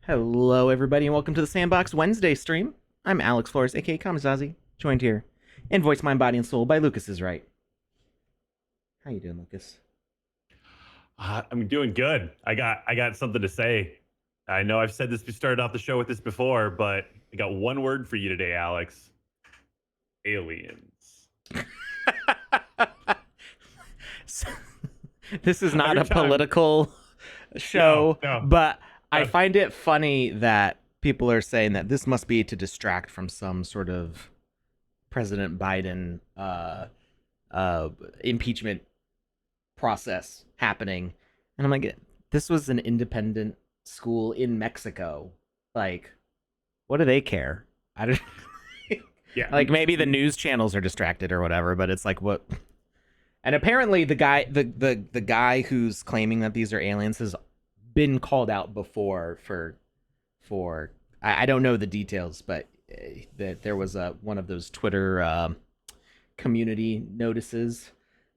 Hello, everybody, and welcome to the Sandbox Wednesday stream. I'm Alex Flores, aka Kamazazi, joined here in voice, mind, body, and soul by Lukus is right. How you doing, Lukus? I'm doing good. I got something to say. I know I've said this. We started off the show with this before, but I got one word for you today, Alex. Aliens. This is not a political show, No. but I find it funny that people are saying that this must be to distract from some sort of President Biden impeachment process happening. And I'm like, this was an independent school in Mexico. Like, what do they care? I don't. Yeah. Like, maybe the news channels are distracted or whatever, but it's like, what? And apparently the guy who's claiming that these are aliens has been called out before for I don't know the details, but that there was one of those Twitter community notices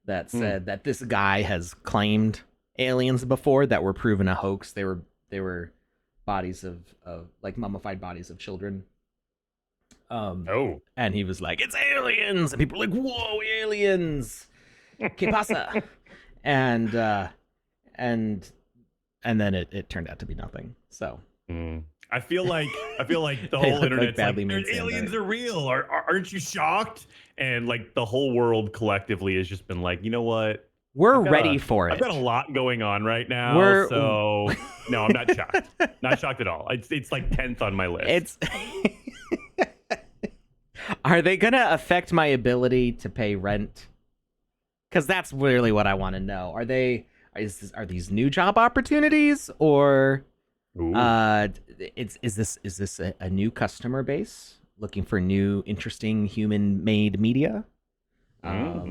that said that this guy has claimed aliens before that were proven a hoax. They were bodies of like mummified bodies of children. And he was like, "It's aliens," and people were like, "Whoa, aliens! ¿Qué pasa?" and then it turned out to be nothing. So I feel like the whole internet's like, aliens are real. Aren't you shocked? And like the whole world collectively has just been like, you know what? We're ready for it. I've got a lot going on right now. So no, I'm not shocked. Not shocked at all. It's like 10th on my list. Are they gonna affect my ability to pay rent? Because that's really what I want to know. Are these new job opportunities, or is this a new customer base looking for new interesting human-made media? How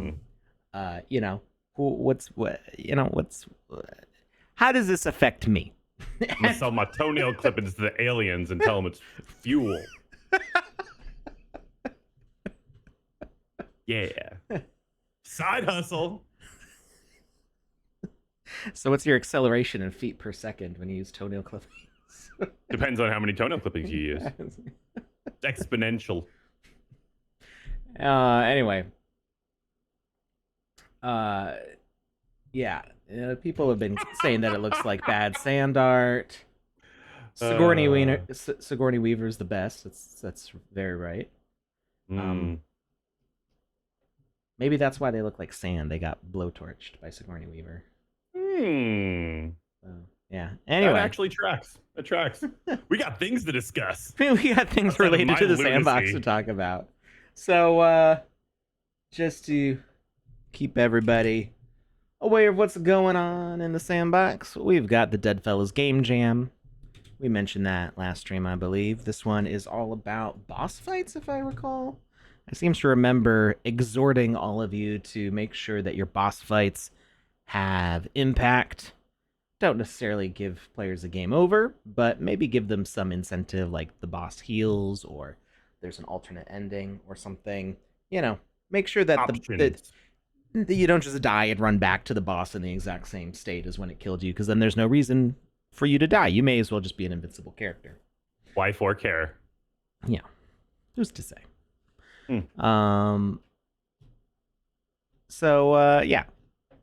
does this affect me? I'm gonna sell my toenail clippings to the aliens and tell them it's fuel. Yeah. Side hustle. So what's your acceleration in feet per second when you use toenail clippings? Depends on how many toenail clippings you use. It's exponential. Anyway. People have been saying that it looks like bad sand art. Sigourney Weaver's the best. That's very right. Maybe that's why they look like sand. They got blowtorched by Sigourney Weaver. Yeah. Anyway, that actually tracks. It tracks. We got things to discuss. We got things related to the Sandbox to talk about. So, just to keep everybody aware of what's going on in the Sandbox, we've got the Deadfellas Game Jam. We mentioned that last stream, I believe. This one is all about boss fights, if I recall. I seem to remember exhorting all of you to make sure that your boss fights have impact. Don't necessarily give players a game over, but maybe give them some incentive, like the boss heals, or there's an alternate ending or something. Make sure that you don't just die and run back to the boss in the exact same state as when it killed you, because then there's no reason for you to die. You may as well just be an invincible character. Why for care? Yeah. Who's to say?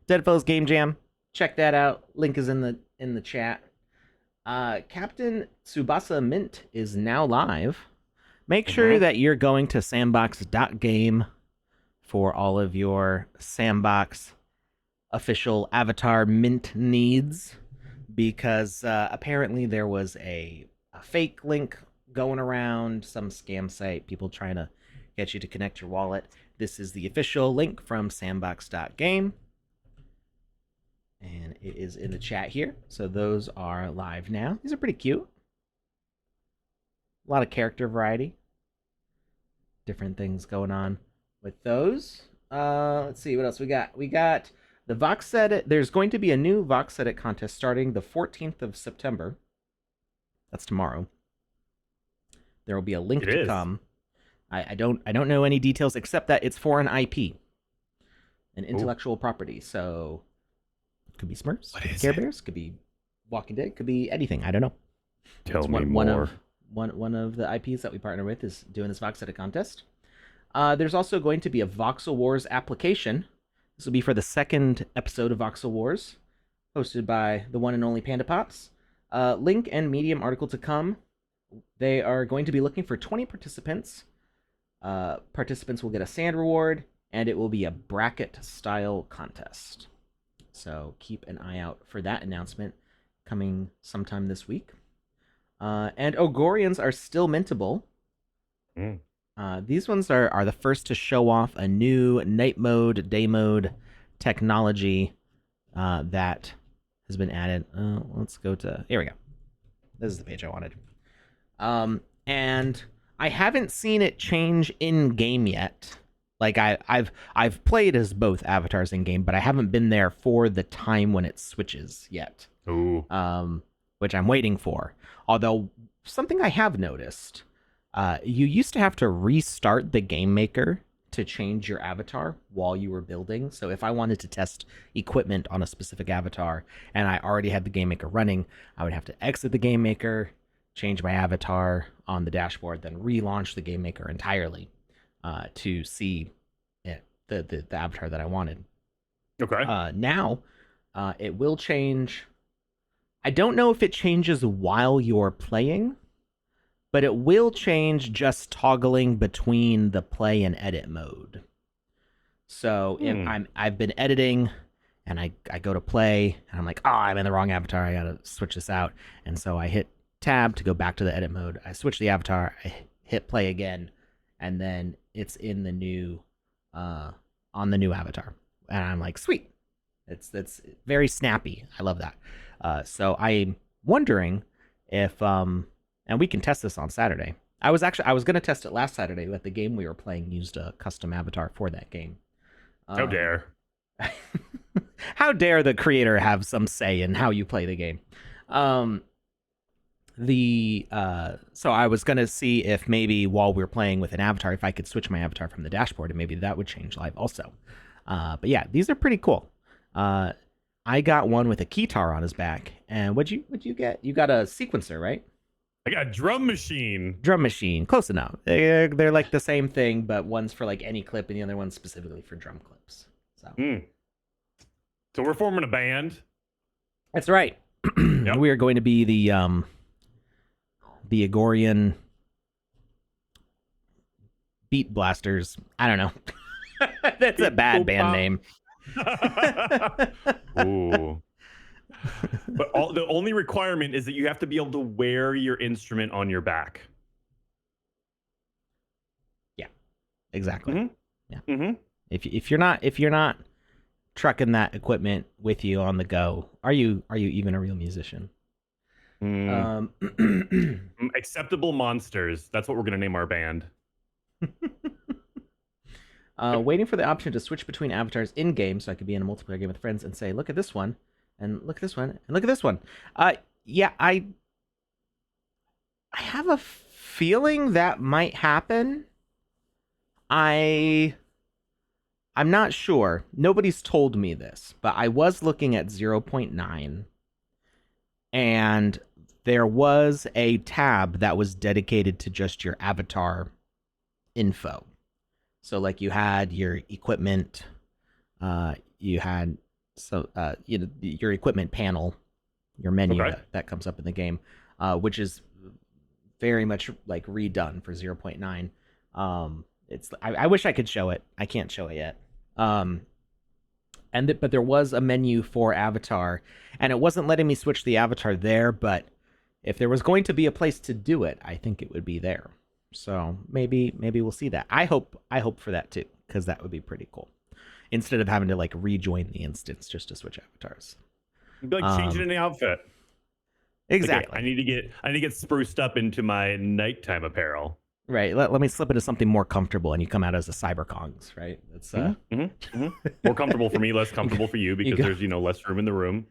Deadfellas Game Jam. Check that out. Link is in the chat. Captain Tsubasa Mint is now live. Make sure that you're going to sandbox.game for all of your Sandbox official avatar mint needs, because apparently there was a fake link going around, some scam site, people trying to get you to connect your wallet. This is the official link from sandbox.game. And it is in the chat here. So those are live now. These are pretty cute. A lot of character variety. Different things going on with those. Let's see what else we got. We got the Vox Edit. There's going to be a new Vox Edit contest starting the 14th of September. That's tomorrow. There will be a link to come. I don't know any details except that it's for an IP, an intellectual property. So it could be Smurfs, could be Care Bears, could be Walking Dead, could be anything. I don't know. Tell It's me more. One of the IPs that we partner with is doing this Vox at a contest. There's also going to be a Voxel Wars application. This will be for the second episode of Voxel Wars, hosted by the one and only Panda Pops. Link and Medium article to come. They are going to be looking for 20 participants. Participants will get a sand reward, and it will be a bracket-style contest. So keep an eye out for that announcement coming sometime this week. And Ogorians are still mintable. These ones are the first to show off a new night mode, day mode technology that has been added. Let's go to... Here we go. This is the page I wanted. And I haven't seen it change in game yet. Like I've played as both avatars in game, but I haven't been there for the time when it switches yet. Ooh. Which I'm waiting for. Although something I have noticed, you used to have to restart the game maker to change your avatar while you were building. So if I wanted to test equipment on a specific avatar and I already had the game maker running, I would have to exit the game maker, change my avatar on the dashboard, then relaunch the game maker entirely to see the avatar that I wanted. Okay. Now, it will change. I don't know if it changes while you're playing, but it will change just toggling between the play and edit mode. So if I've been editing and I go to play and I'm like, oh, I'm in the wrong avatar, I gotta switch this out. And so I hit tab to go back to the edit mode. I switch the avatar, I hit play again, and then it's in the new on the new avatar. And I'm like, sweet. That's very snappy. I love that. So I'm wondering if and we can test this on Saturday. I was going to test it last Saturday, but the game we were playing used a custom avatar for that game. How dare? How dare the creator have some say in how you play the game? So I was going to see if maybe while we were playing with an avatar, if I could switch my avatar from the dashboard, and maybe that would change live also. But yeah, these are pretty cool. I got one with a keytar on his back, and what'd you get? You got a sequencer, right? I got a drum machine. Drum machine, close enough. They're like the same thing, but one's for like any clip, and the other one's specifically for drum clips. So we're forming a band. That's right. Yep. We are going to be the Agorian Beat Blasters. I don't know. That's a bad band name. Ooh. But the only requirement is that you have to be able to wear your instrument on your back. Yeah, exactly. Mm-hmm. Yeah. Mm-hmm. If you're not trucking that equipment with you on the go, are you even a real musician? Acceptable Monsters. That's what we're gonna name our band. Waiting for the option to switch between avatars in game, so I could be in a multiplayer game with friends and say, "Look at this one, and look at this one, and look at this one." Yeah, I have a feeling that might happen. I'm not sure. Nobody's told me this, but I was looking at 0.9, and there was a tab that was dedicated to just your avatar info. So like you had your equipment, you had your equipment panel, your menu that comes up in the game, which is very much like redone for 0.9. I wish I could show it. I can't show it yet. But there was a menu for avatar, and it wasn't letting me switch the avatar there. But if there was going to be a place to do it, I think it would be there. So maybe we'll see that. I hope for that too, because that would be pretty cool. Instead of having to like rejoin the instance just to switch avatars. It'd be like changing an outfit. Exactly. Like, I need to get spruced up into my nighttime apparel. Right. Let me slip into something more comfortable, and you come out as a cyberkongs, right? It's more comfortable for me, less comfortable for you, because there's less room in the room.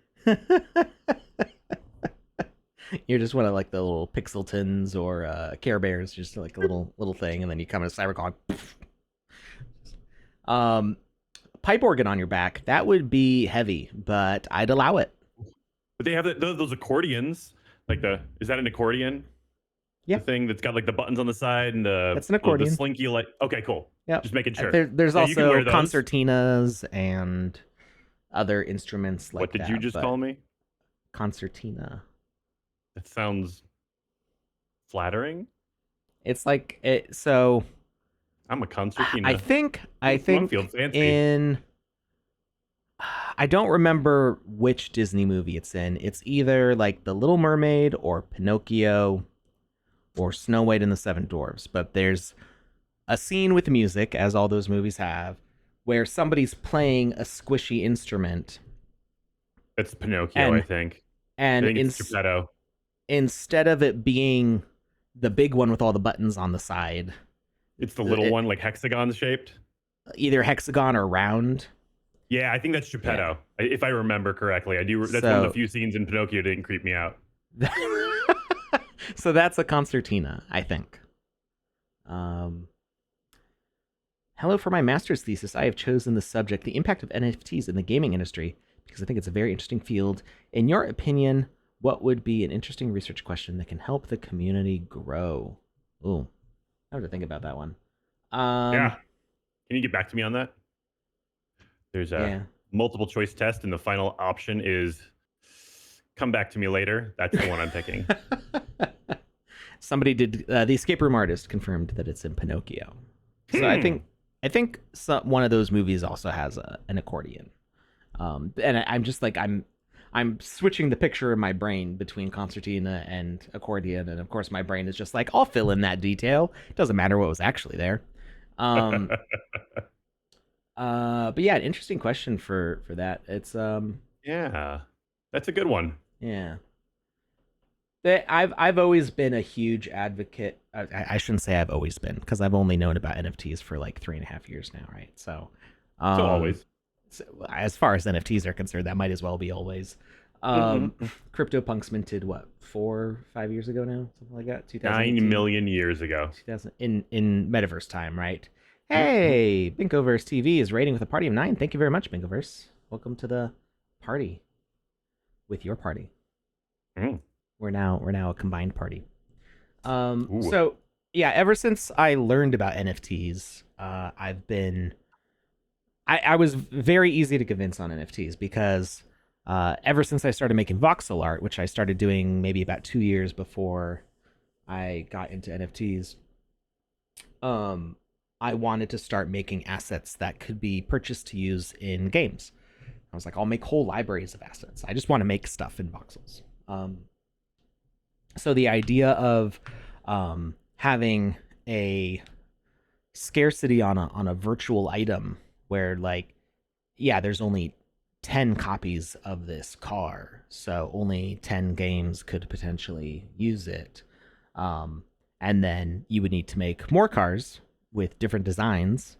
You're just one of like the little Pixeltons or Care Bears, just like a little thing, and then you come in a cyberkong. Pipe organ on your back, that would be heavy, but I'd allow it. But they have those accordions Like is that an accordion? Yeah, The thing that's got like the buttons on the side and that's an the accordion. slinky like. Okay, cool. Yep. Just making sure. There's Yeah, you can also wear those. concertinas and other instruments What like did you that, just but call me? concertina. That sounds flattering. It's like it. So I'm a I concertina. think I I feel think fancy. in I don't remember which Disney movie it's in. It's either like The Little Mermaid or Pinocchio or Snow White and the Seven Dwarfs. But there's a scene with music, as all those movies have, where somebody's playing a squishy instrument, It's Pinocchio, I and think. I and think it's Geppetto. instead of it being the big one with all the buttons on the side, It's the little it, one, like hexagon shaped. either hexagon or round. Yeah, I think that's Yeah. Geppetto, if I remember correctly. I do. That's one of the So few scenes in Pinocchio that didn't creep me out. so that's a concertina, I think. Um, Hello, for my master's thesis, I have chosen the subject, the impact of NFTs in the gaming industry, because I think it's a very interesting field. In your opinion, what would be an interesting research question that can help the community grow? Ooh, I have to think about that one. Yeah. Can you get back to me on that? There's a Yeah. multiple choice test, and the final option is come back to me later. That's the one I'm picking. Somebody did. The escape room artist confirmed that it's in Pinocchio. So I think one of those movies also has an accordion. And I'm just like I'm switching the picture in my brain between concertina and accordion, and of course my brain is just like, I'll fill in that detail. It doesn't matter what was actually there. Um, but yeah, an interesting question for that. It's Yeah, that's a good one. yeah. I've always been a huge advocate. I shouldn't say I've always been, because I've only known about NFTs for like 3.5 years now, right? So, So um, always. so as far as NFTs are concerned, that might as well be always. Mm-hmm. CryptoPunks minted what, 4 or 5 years ago now, something like that, 9 2018, million years ago. 2000 in Metaverse time, right? Mm-hmm. Hey, Binkoverse TV is rating with a party of 9. Thank you very much, Binkoverse. Welcome to the party with your party. Mm. We're now a combined party. Ooh. So yeah, ever since I learned about NFTs, I've been I was very easy to convince on NFTs because ever since I started making voxel art, which I started doing maybe about 2 years before I got into NFTs, um, I wanted to start making assets that could be purchased to use in games. I was like, I'll make whole libraries of assets. I just want to make stuff in voxels. So the idea of having a scarcity on a virtual item where, like, yeah, there's only 10 copies of this car, so only 10 games could potentially use it. And then you would need to make more cars with different designs,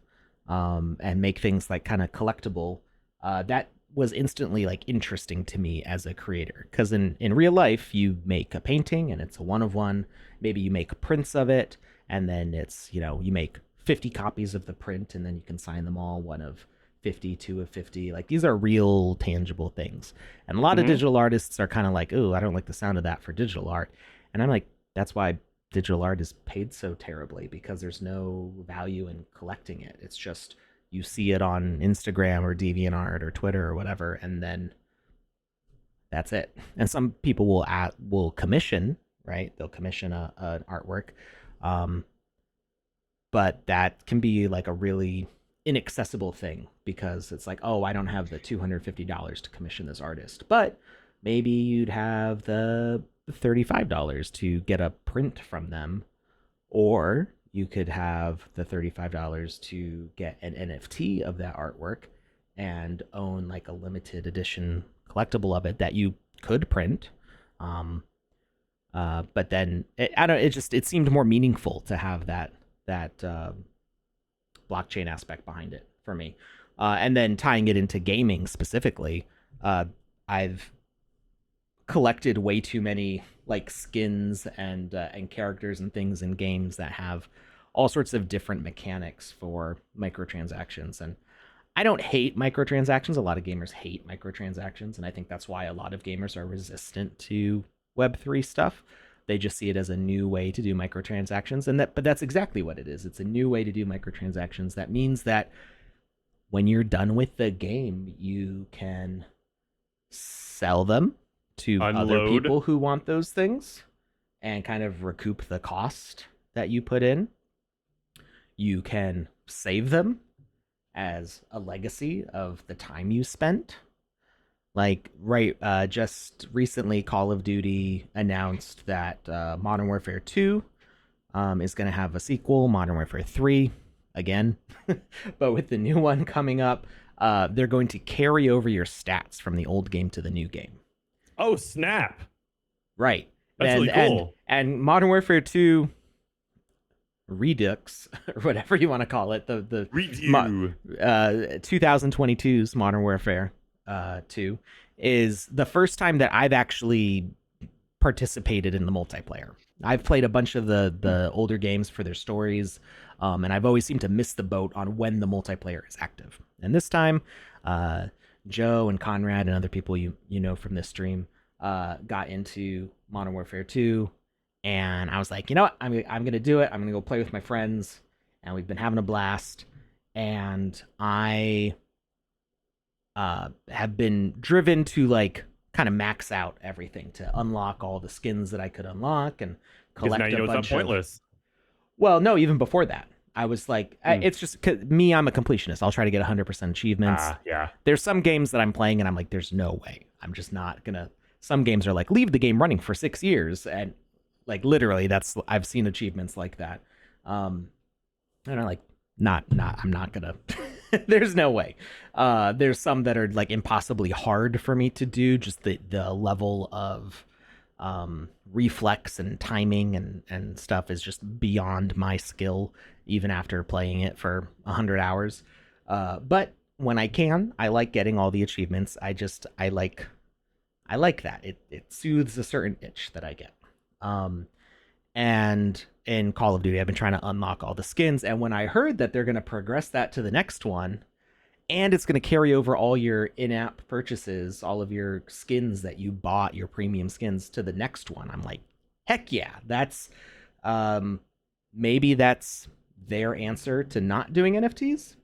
and make things like kind of collectible. That was instantly like interesting to me as a creator, because in real life you make a painting and it's a one of one. Maybe you make prints of it, and then it's, you make 50 copies of the print, and then you can sign them all, one of 50, two of 50. Like, these are real tangible things, and a lot of Mm-hmm. digital artists are kind of like, oh, I don't like the sound of that for digital art. And I'm like, that's why digital art is paid so terribly, because there's no value in collecting it. It's just, you see it on Instagram or DeviantArt or Twitter or whatever, and then that's it. And some people will commission, right? They'll commission an artwork, um, but that can be like a really inaccessible thing, because it's like, oh, I don't have the $250 to commission this artist, but maybe you'd have the $35 to get a print from them, or you could have the $35 to get an NFT of that artwork and own like a limited edition collectible of it that you could print. Um, but then I don't. It seemed more meaningful to have that blockchain aspect behind it for me. And then tying it into gaming specifically, I've collected way too many like skins and characters and things in games that have all sorts of different mechanics for microtransactions. And I don't hate microtransactions. A lot of gamers hate microtransactions, and I think that's why a lot of gamers are resistant to Web3 stuff. They just see it as a new way to do microtransactions, but that's exactly what it is. It's a new way to do microtransactions. That means that when you're done with the game, you can sell them to other people who want those things and kind of recoup the cost that you put in. You can save them as a legacy of the time you spent. Like, just recently, Call of Duty announced that Modern Warfare 2 is going to have a sequel, Modern Warfare 3, again. But with the new one coming up, they're going to carry over your stats from the old game to the new game. Oh, snap. Right. That's really cool. And Modern Warfare 2 Redux, or whatever you want to call it, the review 2022's Modern Warfare 2 is the first time that I've actually participated in the multiplayer. I've played a bunch of the older games for their stories, and I've always seemed to miss the boat on when the multiplayer is active. And this time, Joe and Conrad and other people you know from this stream got into Modern Warfare 2, and I was like, you know what, I'm gonna do it. I'm gonna go play with my friends, and we've been having a blast. And I have been driven to like kind of max out everything to unlock all the skins that I could unlock and collect now you know a bunch it's not pointless. Well, no, even before that, I was like, it's just 'cause me, I'm a completionist. I'll try to get 100% achievements. Yeah. There's some games that I'm playing and I'm like, there's no way. I'm just not gonna. Some games are like, leave the game running for 6 years, and like literally, I've seen achievements like that. And I'm like, I'm not gonna. There's no way. There's some that are like impossibly hard for me to do. Just the level of reflex and timing and stuff is just beyond my skill, even after playing it for 100 hours. But when I can, I like getting all the achievements. I like that. It soothes a certain itch that I get. And in Call of Duty, I've been trying to unlock all the skins. And when I heard that they're going to progress that to the next one, and it's going to carry over all your in-app purchases, all of your skins that you bought, your premium skins, to the next one, I'm like, heck yeah. That's maybe that's their answer to not doing NFTs.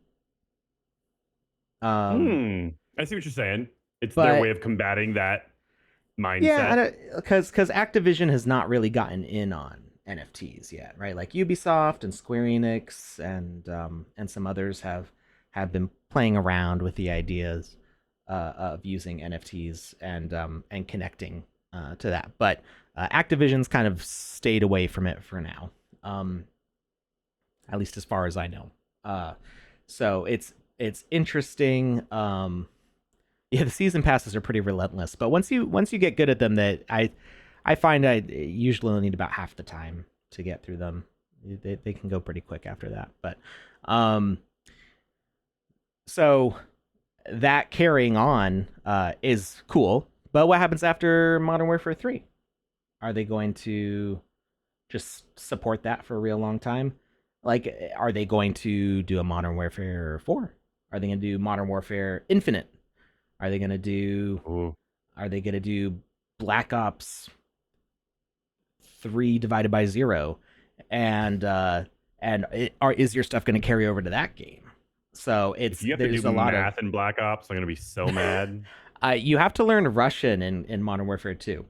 I see what you're saying. It's their way of combating that mindset. Yeah, because Activision has not really gotten in on NFTs yet, right? Like Ubisoft and Square Enix and some others have been playing around with the ideas of using NFTs and connecting to that, but Activision's kind of stayed away from it for now, at least as far as I know. So it's interesting. Yeah, the season passes are pretty relentless, but once you get good at them, that I find I usually only need about half the time to get through them. They can go pretty quick after that. But so that carrying on is cool. But what happens after Modern Warfare 3? Are they going to just support that for a real long time? Like, are they going to do a Modern Warfare 4? Are they going to do Modern Warfare Infinite? Are they gonna do Black Ops 3 divided by 0? And is your stuff gonna carry over to that game? So if you have to do a lot math in Black Ops, I'm gonna be so mad. You have to learn Russian in Modern Warfare 2.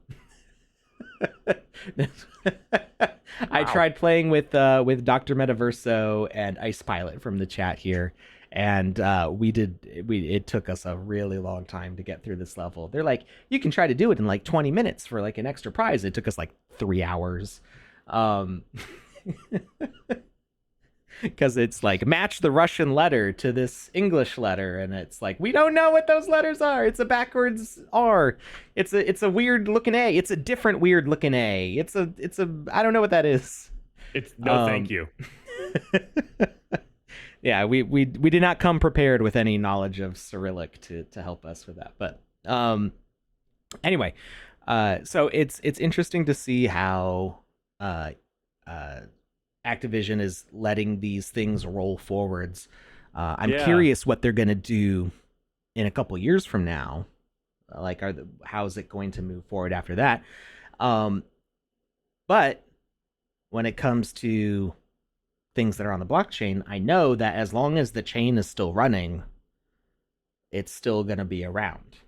I tried playing with Dr. Metaverso and Ice Pilot from the chat here. And it took us a really long time to get through this level. They're like, you can try to do it in like 20 minutes for like an extra prize. It took us like 3 hours. Because it's like, match the Russian letter to this English letter. And it's like, we don't know what those letters are. It's a backwards R. It's a weird looking A. It's a different weird looking A. It's a I don't know what that is. It's no, thank you. Yeah, we did not come prepared with any knowledge of Cyrillic to help us with that. But anyway, so it's interesting to see how Activision is letting these things roll forwards. I'm curious what they're gonna do in a couple years from now. Like, how is it going to move forward after that? Um, but when it comes to things that are on the blockchain, I know that as long as the chain is still running, it's still going to be around.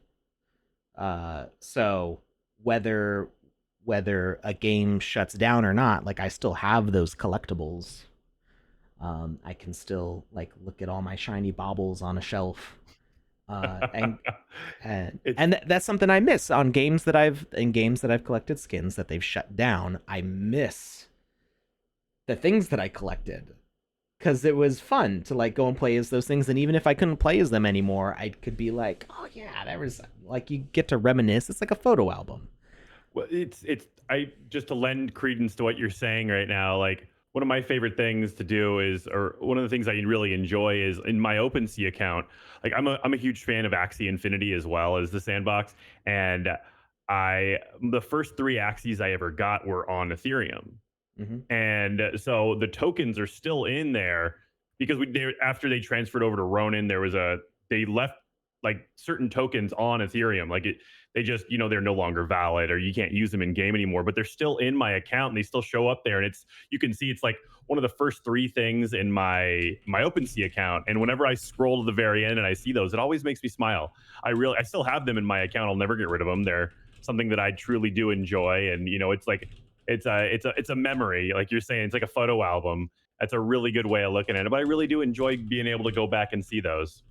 So whether a game shuts down or not, like I still have those collectibles. I can still like look at all my shiny baubles on a shelf, and that's something I miss on games that I've collected skins that they've shut down. I miss the things that I collected because it was fun to like go and play as those things, and even if I couldn't play as them anymore, I could be like, oh yeah, there was like you get to reminisce. It's like a photo album. Well, it's I just to lend credence to what you're saying right now, like one of my favorite things to do is, or one of the things I really enjoy is in my OpenSea account. Like I'm a huge fan of Axie Infinity as well as the Sandbox, and I the first three Axies I ever got were on Ethereum. Mm-hmm. And so the tokens are still in there because after they transferred over to Ronin, they left like certain tokens on Ethereum. Like they just, they're no longer valid or you can't use them in game anymore, but they're still in my account and they still show up there. And you can see it's like one of the first three things in my OpenSea account. And whenever I scroll to the very end and I see those, it always makes me smile. I still have them in my account. I'll never get rid of them. They're something that I truly do enjoy. And, it's like, it's a memory, like you're saying. It's like a photo album. That's a really good way of looking at it. But I really do enjoy being able to go back and see those.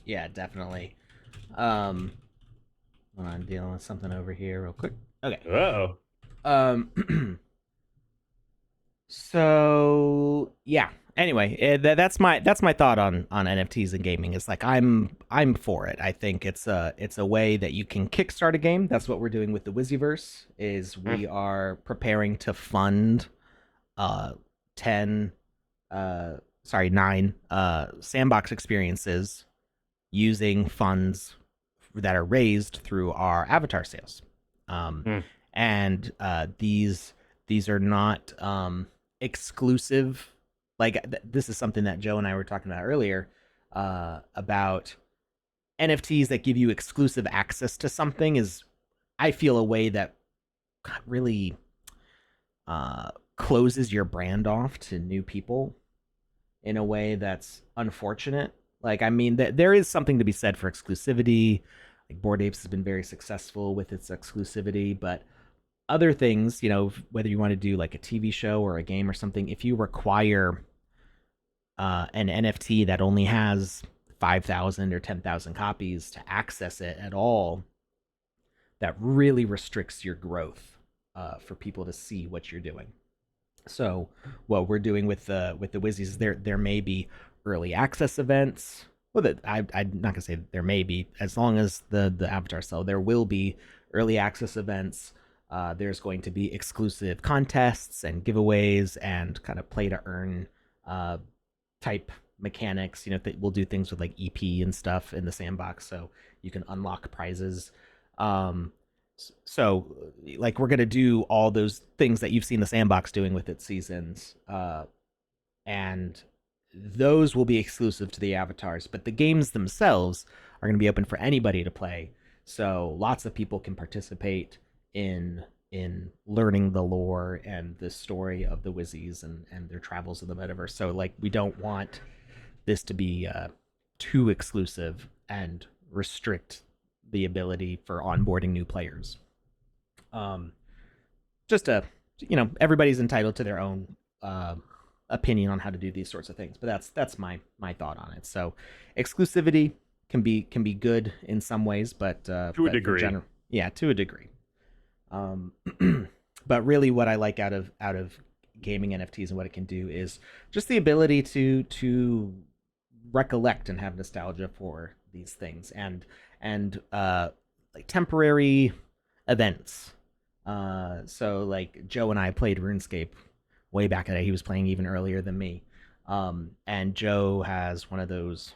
Yeah, definitely. Hold on, I'm dealing with something over here real quick. Okay. Oh. So yeah. Anyway, that's my thought on NFTs and gaming. It's like I'm for it. I think it's a way that you can kickstart a game. That's what we're doing with the Wiziverse. Is we are preparing to fund 10 9 sandbox experiences using funds that are raised through our avatar sales. And these are not exclusive. Like this is something that Joe and I were talking about earlier about NFTs that give you exclusive access to something is, I feel, a way that really closes your brand off to new people in a way that's unfortunate. Like, I mean, there is something to be said for exclusivity. Like Bored Apes has been very successful with its exclusivity, but other things, whether you want to do like a TV show or a game or something, if you require an NFT that only has 5,000 or 10,000 copies to access it at all, that really restricts your growth for people to see what you're doing. So what we're doing with the Wizzies, there may be early access events. Well, I'm not gonna say there may be, as long as the avatars sell, there will be early access events. There's going to be exclusive contests and giveaways and kind of play to earn type mechanics. We'll do things with like EP and stuff in the sandbox, so you can unlock prizes. So like we're gonna do all those things that you've seen the sandbox doing with its seasons, and those will be exclusive to the avatars. But the games themselves are going to be open for anybody to play, so lots of people can participate in learning the lore and the story of the Wizzies and their travels in the metaverse. So like we don't want this to be too exclusive and restrict the ability for onboarding new players. Just everybody's entitled to their own opinion on how to do these sorts of things, but that's my thought on it. So exclusivity can be good in some ways, but to a degree, to a degree. But really what I like out of gaming NFTs and what it can do is just the ability to recollect and have nostalgia for these things and like temporary events. So like Joe and I played RuneScape way back in the day. He was playing even earlier than me. And Joe has one of those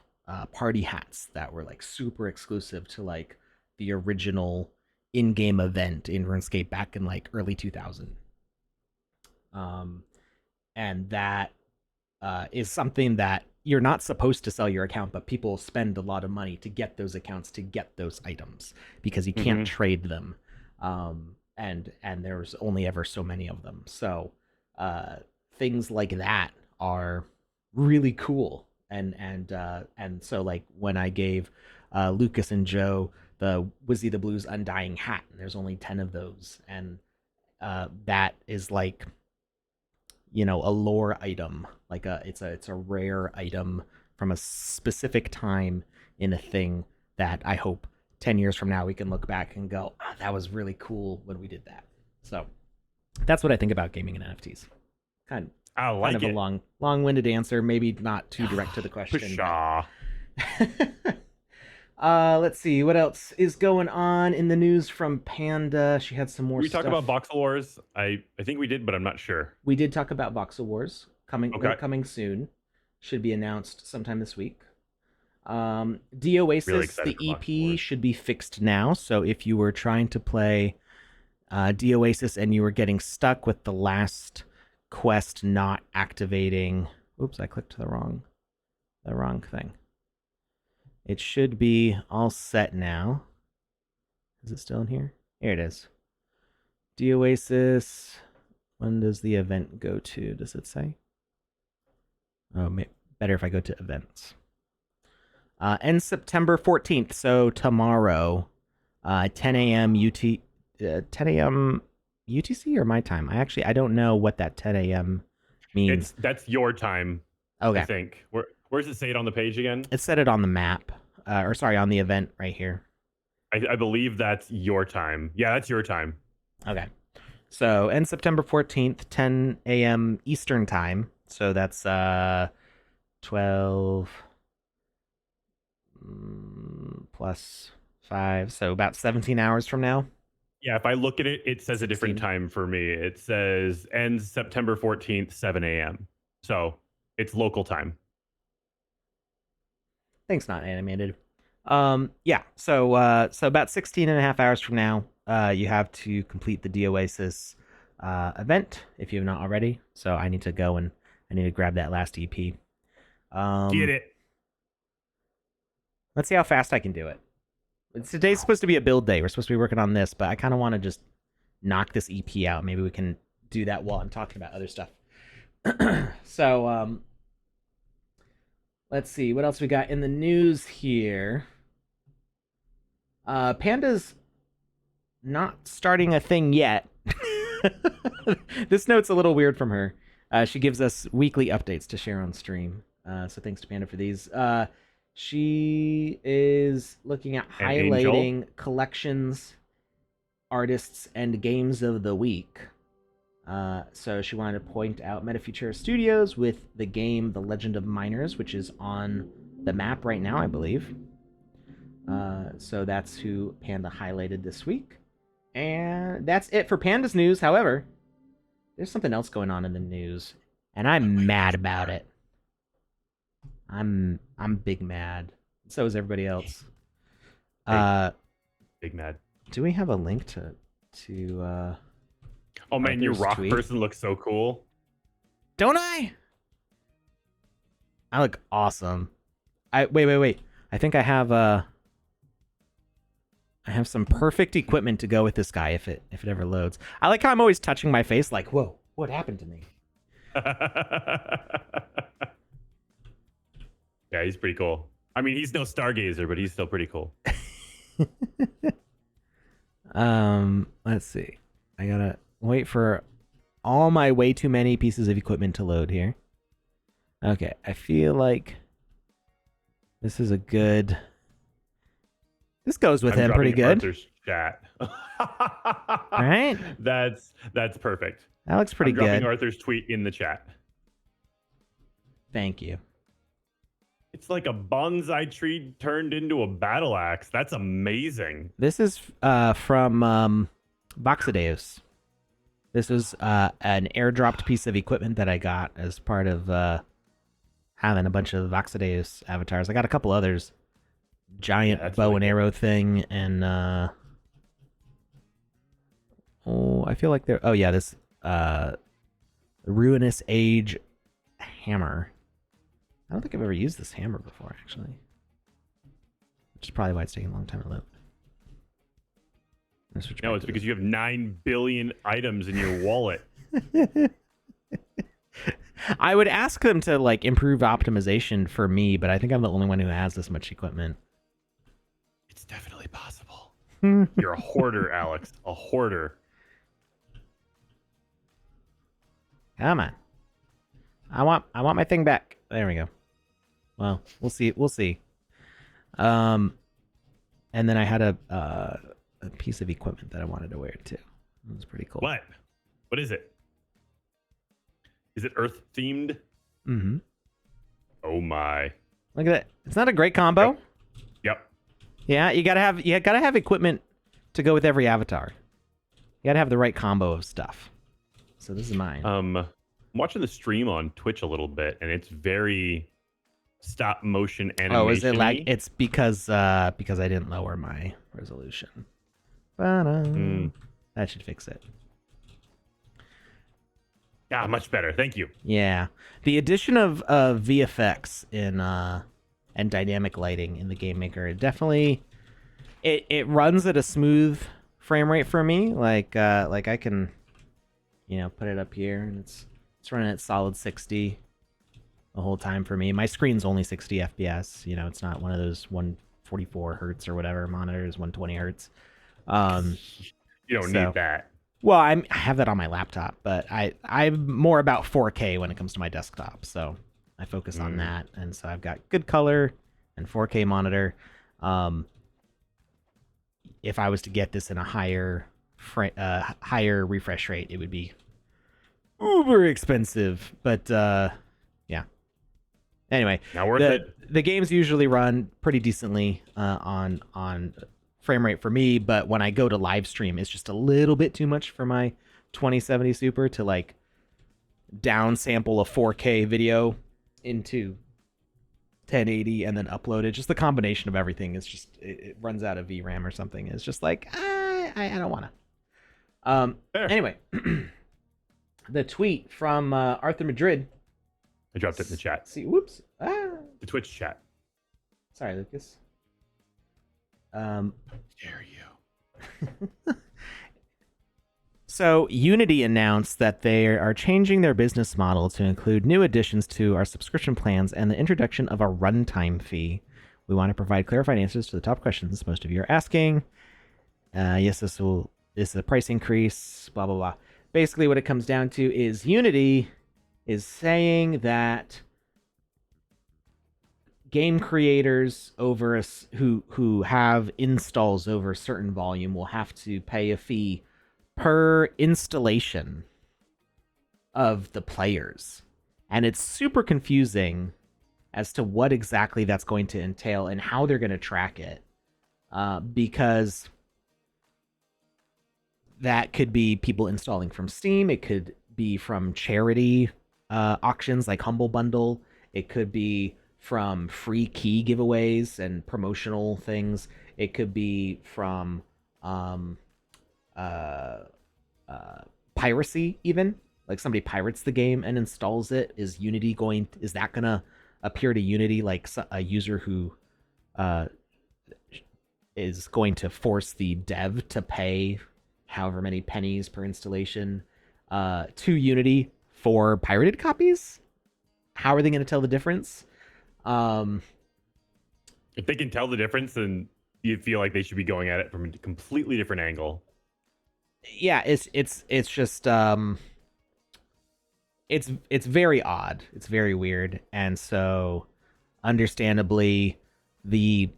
party hats that were like super exclusive to like the original in-game event in RuneScape back in like early 2000. And that is something that you're not supposed to sell your account, but people spend a lot of money to get those accounts, to get those items, because you can't trade them. and there's only ever so many of them. So uh, things like that are really cool. And so like when I gave Lucas and Joe the Wizzy the Blues Undying hat, and there's only 10 of those, and that is like, you know, a lore item, like it's a rare item from a specific time in a thing that I hope 10 years from now we can look back and go, ah, that was really cool when we did that. So that's what I think about gaming and NFTs. kind I kind like of a it. long-winded answer, maybe not too direct to the question, Pshaw. but let's see what else is going on in the news from Panda. She had some more We talk stuff. about voxel wars. I think we did, but I'm not sure. We did talk about Voxel Wars Okay. coming soon. Should be announced sometime this week. Really Oasis, excited the for voxel EP wars. should be fixed now. So if you were trying to play Oasis and you were getting stuck with the last quest not activating, oops, I clicked the wrong thing. It should be all set now. Is it still in here? Here it is. Oasis. When does the event go to? Does it say? Oh, better if I go to events. Ends September 14th, so tomorrow, 10 a.m. 10 a.m. UTC or my time. I don't know what that 10 a.m. means. That's your time. Okay. I think. Where does it say it on the page again? It said it on the map, or sorry, on the event right here. I believe that's your time. Yeah, that's your time. Okay. So end September 14th, 10 a.m. Eastern time. So that's 12 plus 5, so about 17 hours from now. Yeah, if I look at it, it says 16. a different time for me. It says ends September 14th, 7 a.m. So it's local time. Thanks, not animated. Yeah, so about 16 and a half hours from now, you have to complete the Oasis event if you have not already. So I need to go and I need to grab that last EP. Get it. Let's see how fast I can do it. Today's supposed to be a build day. We're supposed to be working on this, but I kind of want to just knock this EP out. Maybe we can do that while I'm talking about other stuff. So, let's see what else we got in the news here. Panda's not starting a thing yet. This note's a little weird from her. She gives us weekly updates to share on stream. So thanks to Panda for these. She is looking at highlighting collections, artists, and games of the week. So she wanted to point out Metafutura Studios with the game The Legend of Miners, which is on the map right now, I believe. So that's who Panda highlighted this week. And that's it for Panda's news. However, there's something else going on in the news, and I'm mad about it. I'm big mad. So is everybody else. Big mad. Do we have a link to Oh man, your rock tweet? person looks so cool. Don't I? I look awesome. Wait. I think I have some perfect equipment to go with this guy if it ever loads. I like how I'm always touching my face like, whoa, what happened to me? Yeah, he's pretty cool. I mean, he's no stargazer, but he's still pretty cool. Let's see. I gotta wait for all my way too many pieces of equipment to load here. Okay, I feel like this is a good. This goes with him pretty good. Arthur's chat. All right. That's perfect. That looks pretty I'm good. dropping Arthur's tweet in the chat. Thank you. It's like a bonsai tree turned into a battle axe. That's amazing. This is from Voxadeus. This is an airdropped piece of equipment that I got as part of having a bunch of Voxadeus avatars. I got a couple others. Giant bow and arrow thing, and I feel like they're this Ruinous Age hammer. I don't think I've ever used this hammer before, actually, which is probably why it's taking a long time to load. No, it's because you have 9 billion items in your wallet. I would ask them to like improve optimization for me, but I think I'm the only one who has this much equipment. It's definitely possible. You're a hoarder, Alex. A hoarder. Come on. I want my thing back. There we go. Well, we'll see. We'll see. And then I had a piece of equipment that I wanted to wear too. It was pretty cool. What? What is it? Is it Earth themed? Mm-hmm. Oh my! Look at that. It's not a great combo. Yep. Yeah, you gotta have equipment to go with every avatar. You gotta have the right combo of stuff. So this is mine. I'm watching the stream on Twitch a little bit, and it's very stop motion animation. Oh, is it lag? It's because I didn't lower my resolution. That should fix it. Yeah, much better. Thank you. Yeah, the addition of VFX and dynamic lighting in the Game Maker definitely it runs at a smooth frame rate for me. Like I can, put it up here and it's running at solid 60 the whole time for me. My screen's only 60 FPS. It's not one of those 144 hertz or whatever monitors, 120 hertz. You don't need that. Well, I have that on my laptop, but I'm more about 4K when it comes to my desktop, so I focus on that. And so I've got good color and 4K monitor. If I was to get this in a higher refresh rate, it would be uber expensive. But yeah. Anyway, not worth it. The games usually run pretty decently on frame rate for me, but when I go to live stream, it's just a little bit too much for my 2070 Super to like downsample a 4K video into 1080 and then upload it. Just the combination of everything is just it runs out of VRAM or something. It's just like I don't want to. Anyway, the tweet from Arthur Madrid. I dropped it in the chat. See, whoops. The Twitch chat. Sorry, Lucas. Dare you? So Unity announced that they are changing their business model to include new additions to our subscription plans and the introduction of a runtime fee. We want to provide clarified answers to the top questions most of you are asking. Yes, this is a price increase, blah, blah, blah. Basically, what it comes down to is Unity is saying that game creators over who have installs over a certain volume will have to pay a fee per installation of the players. And it's super confusing as to what exactly that's going to entail and how they're going to track it. Because that could be people installing from Steam. It could be from charity auctions like Humble Bundle. It could be from free key giveaways and promotional things. It could be from piracy, even like somebody pirates the game and installs it. Is that gonna appear to Unity like a user who is going to force the dev to pay however many pennies per installation to Unity for pirated copies? How are they going to tell the difference? If they can tell the difference, then you feel like they should be going at it from a completely different angle. Yeah, it's just it's very odd. It's very weird, and so understandably, the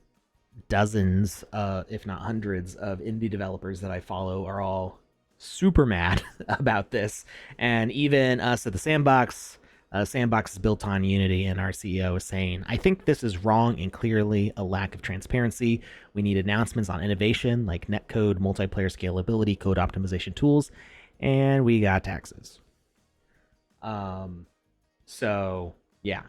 dozens, if not hundreds, of indie developers that I follow are all super mad about this, and even us at the Sandbox. Sandbox is built on Unity, and our CEO is saying, I think this is wrong and clearly a lack of transparency. We need announcements on innovation like netcode, multiplayer scalability, code optimization tools, and we got taxes. So, yeah.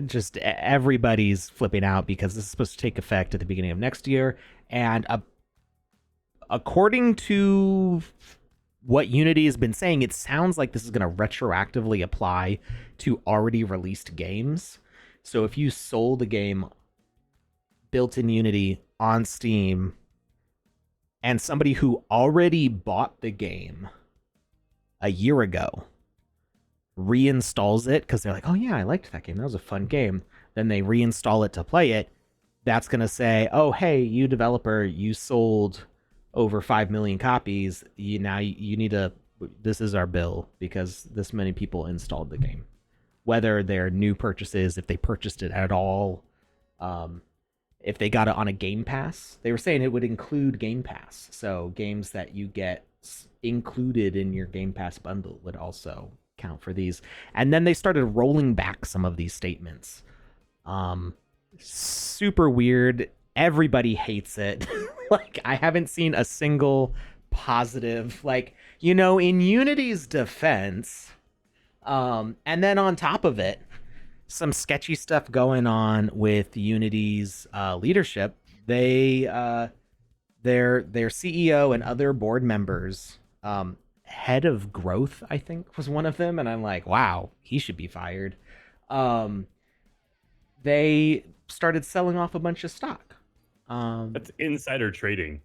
Just everybody's flipping out because this is supposed to take effect at the beginning of next year, and according to what Unity has been saying, it sounds like this is going to retroactively apply to already released games. So if you sold a game built in Unity on Steam and somebody who already bought the game a year ago reinstalls it because they're like, oh yeah, I liked that game. That was a fun game. Then they reinstall it to play it. That's going to say, oh, hey, you developer, you sold over 5 million copies. You need to, this is our bill because this many people installed the game. Whether they're new purchases, if they purchased it at all, if they got it on a Game Pass. They were saying it would include Game Pass. So games that you get included in your Game Pass bundle would also count for these. And then they started rolling back some of these statements. Super weird. Everybody hates it. Like, I haven't seen a single positive, like, in Unity's defense. And then on top of it, some sketchy stuff going on with Unity's leadership. Their CEO and other board members, head of growth, I think, was one of them, and I'm like, wow, he should be fired. They started selling off a bunch of stock. That's insider trading.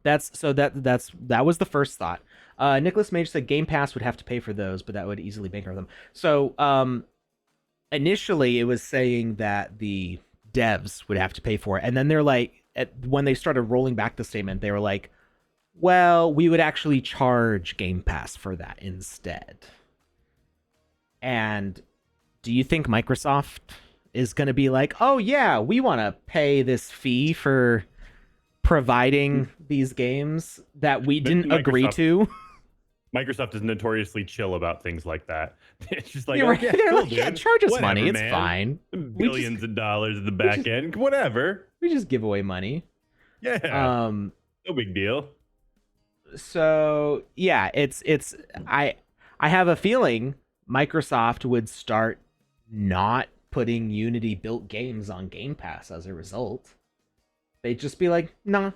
That was the first thought. Nicholas Mage said Game Pass would have to pay for those, but that would easily bankrupt them. So initially it was saying that the devs would have to pay for it, and then they're like, when they started rolling back the statement, they were like, well, we would actually charge Game Pass for that instead. And do you think Microsoft is going to be like, oh yeah, we want to pay this fee for providing these games that we didn't agree to? Microsoft is notoriously chill about things like that. It's just like, right. They're cool, like, yeah, charge us whatever, money. It's man. fine. Billions of dollars at the back end. Whatever. We just give away money. Yeah. No big deal. So yeah, I have a feeling Microsoft would start not putting Unity built games on Game Pass as a result. They'd just be like, nah,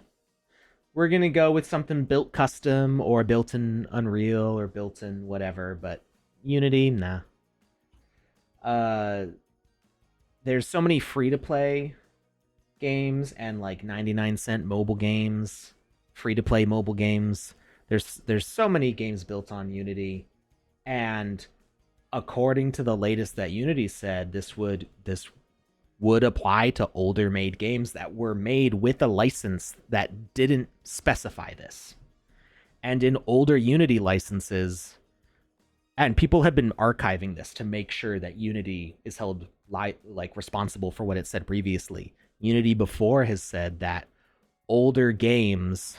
we're gonna go with something built custom or built in Unreal or built in whatever, but Unity, nah. There's so many free to play games and like 99-cent mobile games, free to play mobile games. There's so many games built on Unity, and according to the latest that Unity said, this would apply to older made games that were made with a license that didn't specify this. And in older Unity licenses, and people have been archiving this to make sure that Unity is held responsible for what it said previously. Unity before has said that older games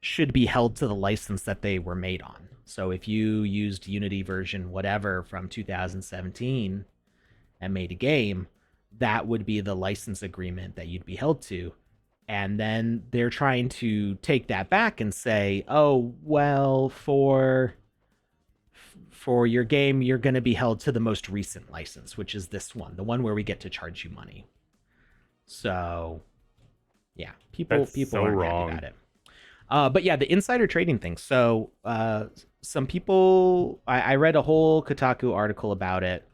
should be held to the license that they were made on. So if you used Unity version whatever from 2017 and made a game, that would be the license agreement that you'd be held to. And then they're trying to take that back and say, oh, well, for your game, you're going to be held to the most recent license, which is this one, the one where we get to charge you money. So, yeah, people so aren't wrong happy about it. But yeah, the insider trading thing. So some people, I read a whole Kotaku article about it,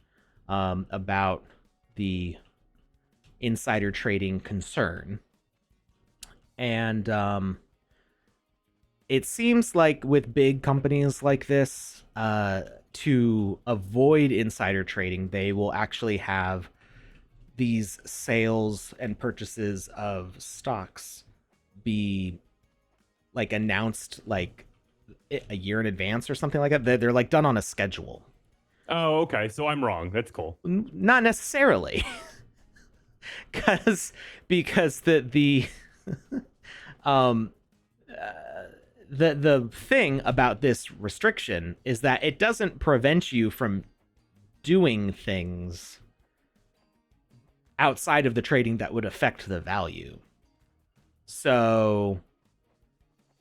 about the insider trading concern. And it seems like with big companies like this, to avoid insider trading, they will actually have these sales and purchases of stocks be like announced like a year in advance or something like that. They're like done on a schedule. Oh, okay. So I'm wrong. That's cool. Not necessarily. because the thing about this restriction is that it doesn't prevent you from doing things outside of the trading that would affect the value. So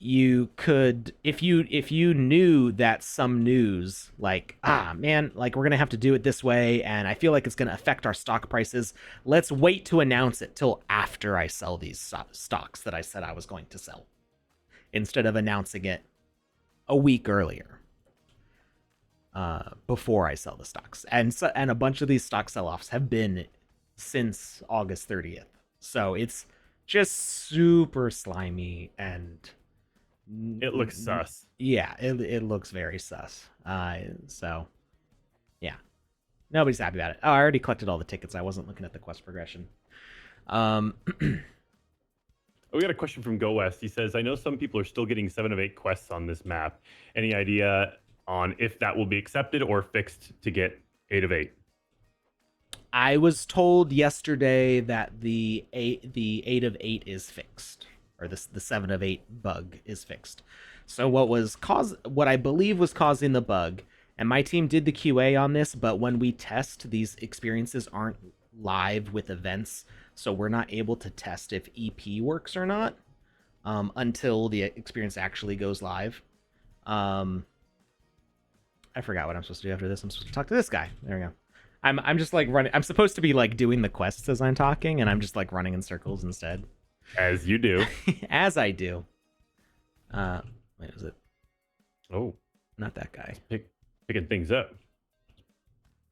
you could, if you knew that some news, like, man, like we're gonna have to do it this way and I feel like it's gonna affect our stock prices, let's wait to announce it till after I sell these stocks that I said I was going to sell, instead of announcing it a week earlier, before I sell the stocks. And a bunch of these stock sell-offs have been since August 30th. So it's just super slimy and It looks sus. yeah, it looks very sus. So yeah, nobody's happy about it. Oh, I already collected all the tickets. I wasn't looking at the quest progression. We got a question from Go West. He says, I know some people are still getting 7 of 8 quests on this map. Any idea on if that will be accepted or fixed to get 8 of 8? I was told yesterday that the 8 of 8 is fixed, or the 7 of 8 bug is fixed. So what I believe was causing the bug, and my team did the QA on this, but when we test, these experiences aren't live with events, so we're not able to test if EP works or not until the experience actually goes live. I forgot what I'm supposed to do after this. I'm supposed to talk to this guy. There we go. I'm just like running. I'm supposed to be like doing the quests as I'm talking, and I'm just like running in circles instead. As you do. As I do. Wait, is it? Oh, not that guy. Picking things up.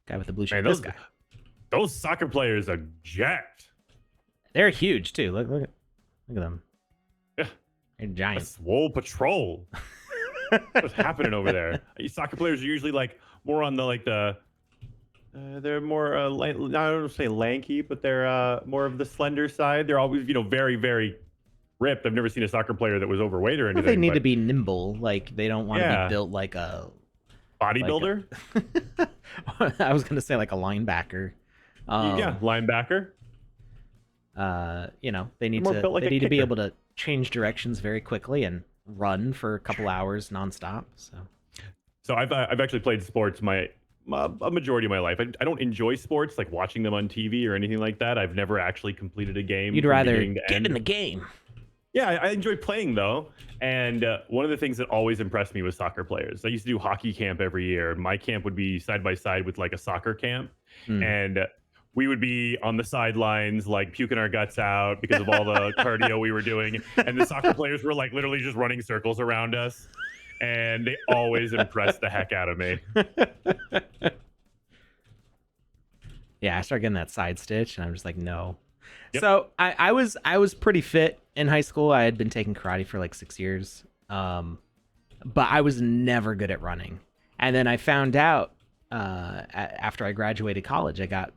Guy with the blue shirt. Man, this guy. Those soccer players are jacked. They're huge too. Look at them. Yeah, they're giant. A swole patrol. What's happening over there? Soccer players are usually like more on the they're more I don't want to say lanky, but they're more of the slender side. They're always very very ripped. I've never seen a soccer player that was overweight or anything. Well, they need to be nimble. Like they don't want to be built like a bodybuilder. I was gonna say like a linebacker. Linebacker. They need to be able to change directions very quickly and run for a couple hours nonstop. So I've actually played sports a majority of my life. I don't enjoy sports, like watching them on TV or anything like that. I've never actually completed a game. You'd rather get in the game. Yeah, I enjoy playing though. And one of the things that always impressed me was soccer players. I used to do hockey camp every year. My camp would be side by side with like a soccer camp. And we would be on the sidelines, like puking our guts out because of all the cardio we were doing. And the soccer players were like literally just running circles around us. And they always impressed the heck out of me. Yeah, I started getting that side stitch, and I'm just like, no. Yep. So I was pretty fit in high school. I had been taking karate for like 6 years, but I was never good at running. And then I found out after I graduated college, I got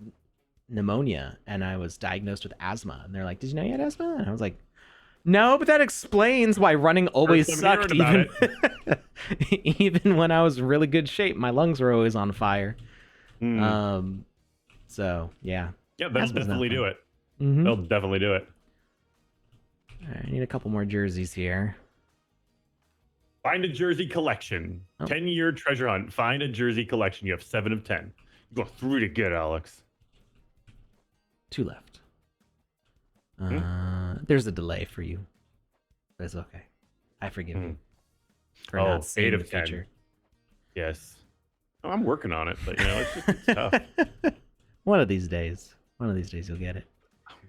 pneumonia, and I was diagnosed with asthma. And they're like, "Did you know you had asthma?" And I was like, "No, but that explains why running always sucked, even when I was in really good shape. My lungs were always on fire." So yeah, they'll definitely do it. Mm-hmm. They'll definitely do it. All right, I need a couple more jerseys here. Find a jersey collection. 10-year treasure hunt. Find a jersey collection. You have 7 of 10. You go through to get Alex. 2 left. There's a delay for you, but it's okay. I forgive you for not seeing 8 of the future. 10. Yes. I'm working on it, but it's tough. One of these days you'll get it.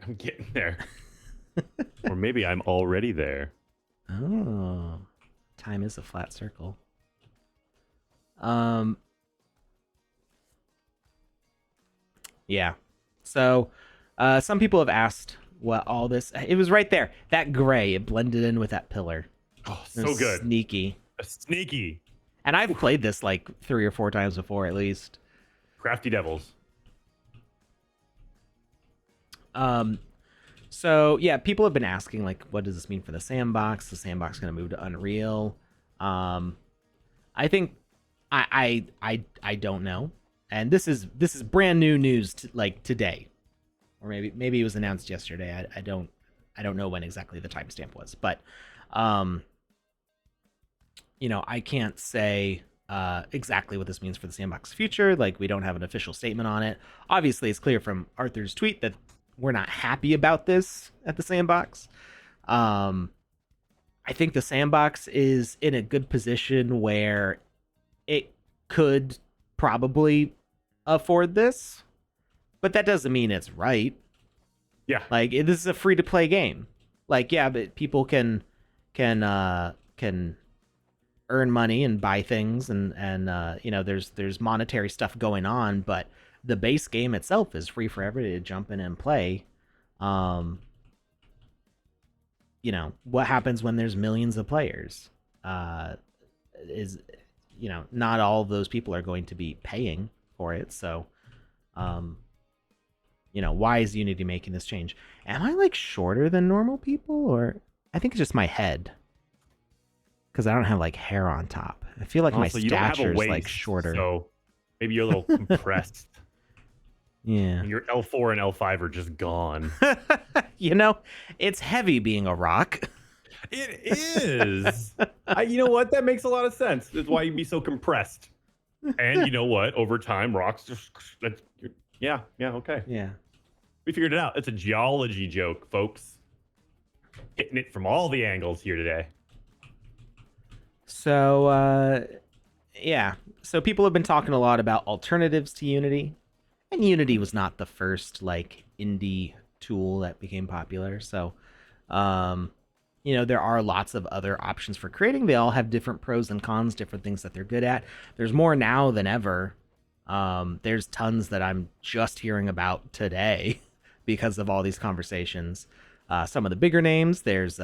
I'm getting there. Or maybe I'm already there. Oh, time is a flat circle. Yeah. So, some people have asked what all this. It was right there. That gray, it blended in with that pillar. Oh, so good. Sneaky. Sneaky. And I've played this like 3 or 4 times before, at least. Crafty Devils. So yeah, people have been asking like, what does this mean for the sandbox? The sandbox going to move to Unreal? I think I don't know. And this is brand new news like today, or maybe it was announced yesterday. I don't know when exactly the timestamp was, but I can't say exactly what this means for the sandbox future. Like, we don't have an official statement on it. Obviously, it's clear from Arthur's tweet that we're not happy about this at the sandbox. I think the sandbox is in a good position where it could probably afford this, but that doesn't mean it's right. Yeah, like this is a free to play game. Like, yeah, but people can earn money and buy things, and there's monetary stuff going on, but the base game itself is free for everybody to jump in and play. what happens when there's millions of players? Is not all of those people are going to be paying for it. So, um, why is Unity making this change? Am I like shorter than normal people, or I think it's just my head because I don't have like hair on top. I feel like my Also, you don't have a stature is like waist, shorter. so maybe you're a little compressed. Yeah. Your L4 and L5 are just gone. It's heavy being a rock. It is. You know what? That makes a lot of sense. That's why you'd be so compressed. And you know what? Over time, rocks just yeah, okay. Yeah. We figured it out. It's a geology joke, folks. Hitting it from all the angles here today. So, yeah. So people have been talking a lot about alternatives to Unity. And Unity was not the first like indie tool that became popular. So, there are lots of other options for creating. They all have different pros and cons, different things that they're good at. There's more now than ever. There's tons that I'm just hearing about today because of all these conversations. Some of the bigger names, there's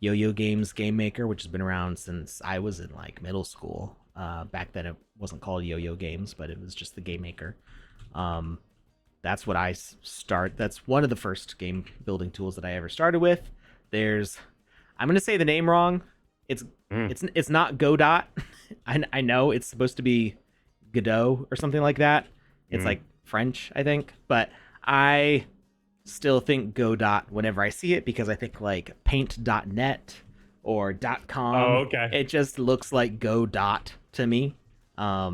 Yo-Yo Games Game Maker, which has been around since I was in like middle school. Back then it wasn't called Yo-Yo Games, but it was just the Game Maker. That's what that's one of the first game building tools that I ever started with. I'm gonna say the name wrong. It's not Godot. I know it's supposed to be Godot or something like that. It's like French, I think, but I still think Godot whenever I see it because I think like paint.net or .com. Oh, okay. It just looks like Godot to me. Yeah,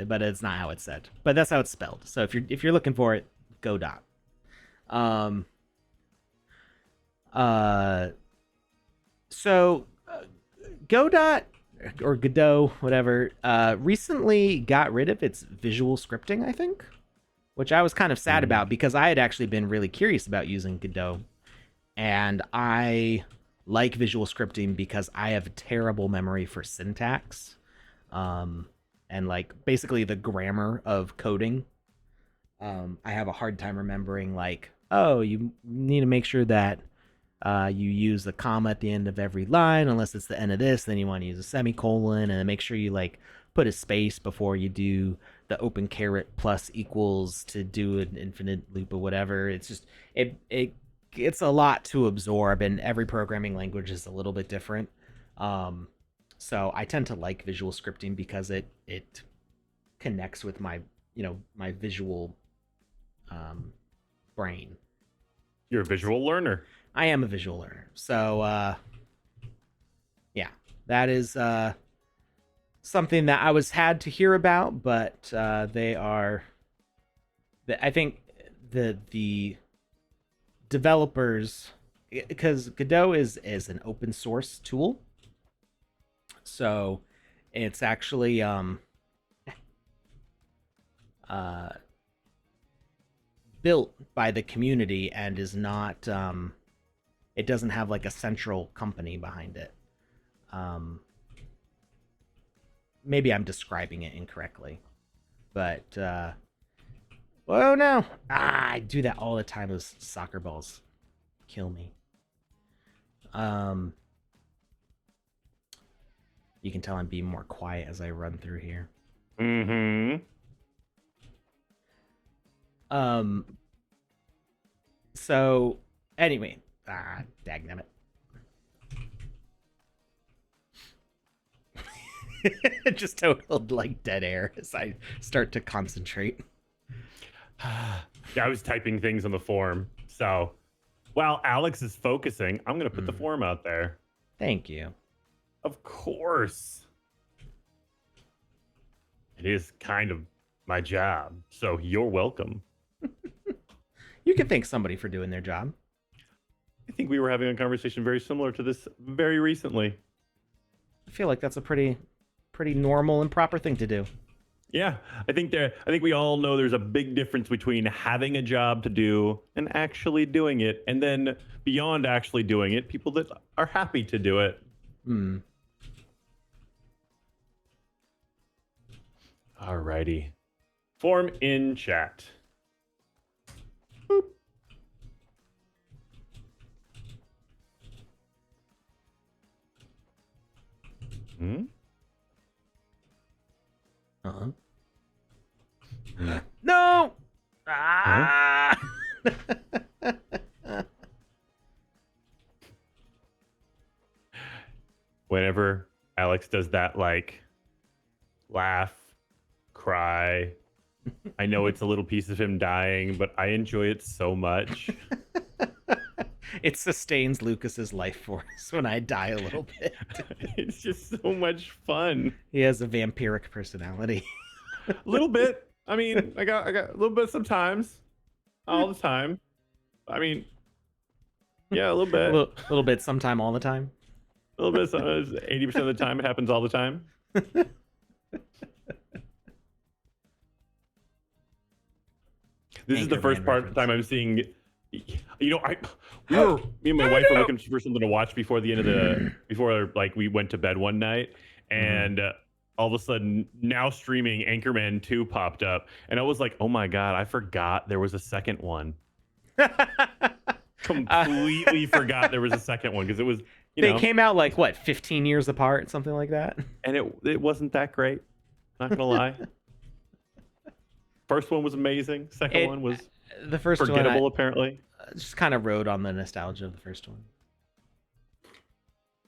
but it's not how it's said. But that's how it's spelled. So if you're looking for it, Godot. So Godot or Godot, whatever, recently got rid of its visual scripting, I think, which I was kind of sad about because I had actually been really curious about using Godot, and I like visual scripting because I have a terrible memory for syntax, and like basically the grammar of coding. I have a hard time remembering like, oh, you need to make sure that you use the comma at the end of every line, unless it's the end of this. Then you want to use a semicolon, and then make sure you like put a space before you do the open caret plus equals to do an infinite loop or whatever. It's just it's a lot to absorb, and every programming language is a little bit different. So I tend to like visual scripting because it connects with my my visual brain. You're a visual learner. I am a visual learner. So, yeah, that is something that I had to hear about, but they are, I think the developers, because Godot is an open source tool, so it's actually built by the community and is not it doesn't have like a central company behind it. Maybe I'm describing it incorrectly, but oh no, I do that all the time. Those soccer balls kill me. You can tell I'm being more quiet as I run through here. So anyway, dagnammit. Just total like dead air as I start to concentrate. Yeah, I was typing things on the form. So while Alex is focusing, I'm going to put the form out there. Thank you. Of course. It is kind of my job, so you're welcome. You can thank somebody for doing their job. I think we were having a conversation very similar to this very recently. I feel like that's a pretty normal and proper thing to do. Yeah, I think we all know there's a big difference between having a job to do and actually doing it, and then beyond actually doing it, people that are happy to do it. Alrighty. Form in chat. Boop. Hmm? Uh-huh. Hmm. No! Huh? Ah! Whenever Alex does that, like, laugh, cry, I know it's a little piece of him dying, but I enjoy it so much. It sustains Lucas's life force when I die a little bit. It's just so much fun. He has a vampiric personality. A little bit. I mean, I got a little bit sometimes. All the time. I mean, yeah, a little a bit. little bit sometime all the time. A little bit. 80% of the time, it happens all the time. This is the first time I'm seeing. You know, me and my wife were looking for something to watch before the end of before like we went to bed one night, and all of a sudden, now streaming Anchorman 2 popped up, and I was like, oh my god, I forgot there was a second one. Completely forgot there was a second one because it was. They came out like what, 15 years apart, something like that, and it wasn't that great. Not gonna lie. First one was amazing. Second one was the first forgettable. one, Apparently, just kind of rode on the nostalgia of the first one.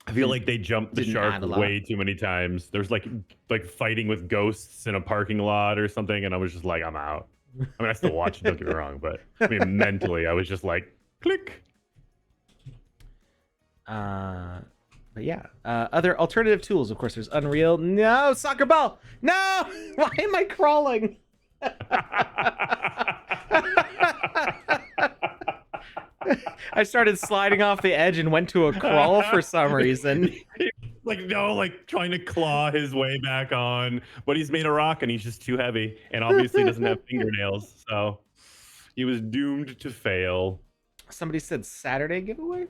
I feel like they jumped the shark way too many times. There's like fighting with ghosts in a parking lot or something, and I was just like, I'm out. I mean, I still watch it. Don't get me wrong, but I mean, mentally, I was just like, click. But yeah, other alternative tools. Of course, there's Unreal. No, soccer ball. No, why am I crawling? I started sliding off the edge and went to a crawl for some reason. Like trying to claw his way back on, but he's made of rock and he's just too heavy, and obviously doesn't have fingernails, so he was doomed to fail. Somebody said Saturday giveaway.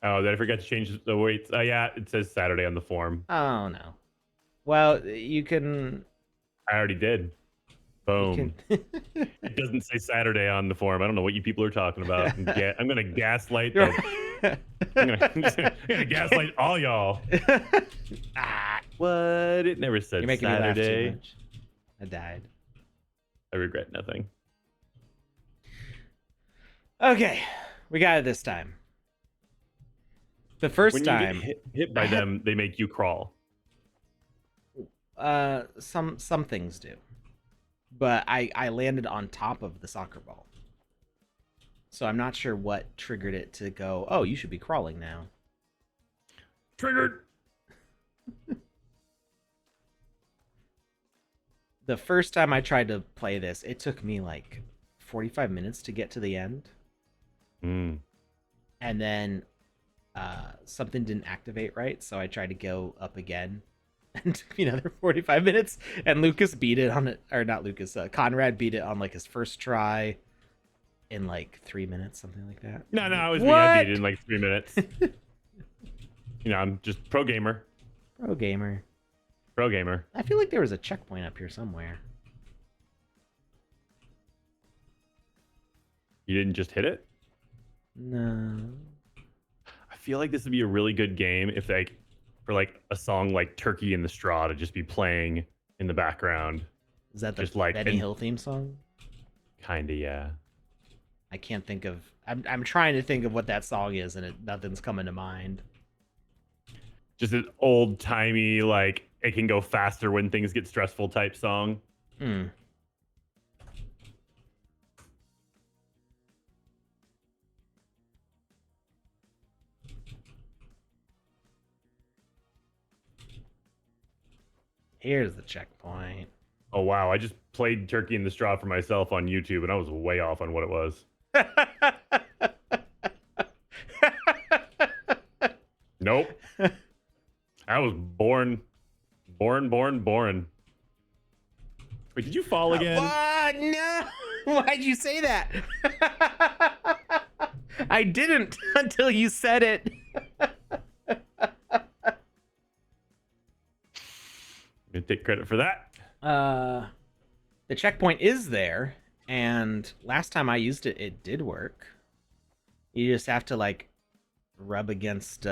Oh, did I forget to change the weights? Yeah, it says Saturday on the form. Oh no. Well, you can. I already did. Boom. It doesn't say Saturday on the form. I don't know what you people are talking about. I'm gonna gaslight. I'm gonna gaslight all y'all. What? It never said You're making Saturday. me laugh too much. I died. I regret nothing. Okay, we got it this time. The first when time you get hit by them, they make you crawl. Some things do, but I landed on top of the soccer ball, so I'm not sure what triggered it to go, oh, you should be crawling now. Triggered. The first time I tried to play this, it took me like 45 minutes to get to the end. And then something didn't activate right, so I tried to go up again, and took me another 45 minutes. And Lucas beat it on it, or not Lucas, Conrad beat it on like his first try in like 3 minutes, something like that. No, it was me. I beat it in like 3 minutes. I'm just pro gamer. Pro gamer. I feel like there was a checkpoint up here somewhere. You didn't just hit it? No. I feel like this would be a really good game if for a song like Turkey in the Straw to just be playing in the background. Is that the Benny Hill theme song? Kinda, yeah. I can't think of. I'm trying to think of what that song is, and nothing's coming to mind. Just an old timey, it can go faster when things get stressful type song. Here's the checkpoint. Oh wow, I just played Turkey in the Straw for myself on YouTube, and I was way off on what it was. Nope. I was born. Wait, did you fall again? What? No. Why'd you say that? I didn't until you said it. You take credit for that. The checkpoint is there, and last time I used it, it did work. You just have to rub against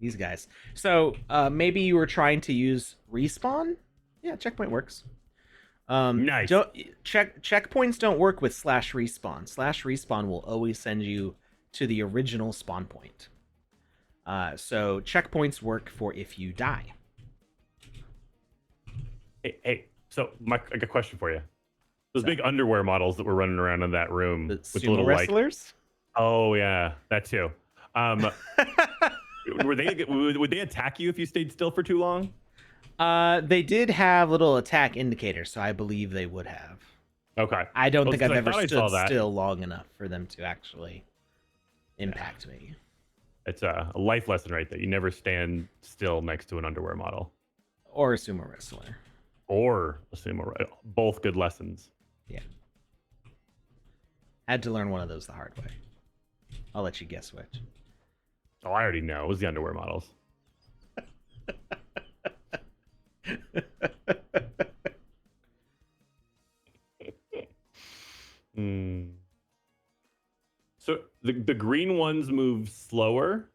These guys. So maybe you were trying to use respawn. Yeah, checkpoint works. Nice. Don't checkpoints don't work with /respawn. /respawn will always send you to the original spawn point. So checkpoints work for if you die. Hey, so Mike, I got a question for you. Those big underwear models that were running around in that room The with the sumo little wrestlers. oh yeah, that too. Would they attack you if you stayed still for too long? They did have little attack indicators, so I believe they would have. Okay. I don't Well, think 'cause I've I ever thought I saw stood that. still long enough for them to actually impact me. It's a life lesson right there. You never stand still next to an underwear model Or a sumo wrestler. or a sumo. Both good lessons. Yeah. Had to learn one of those the hard way. I'll let you guess which. Oh, I already know. It was the underwear models. Hmm. So the green ones move slower.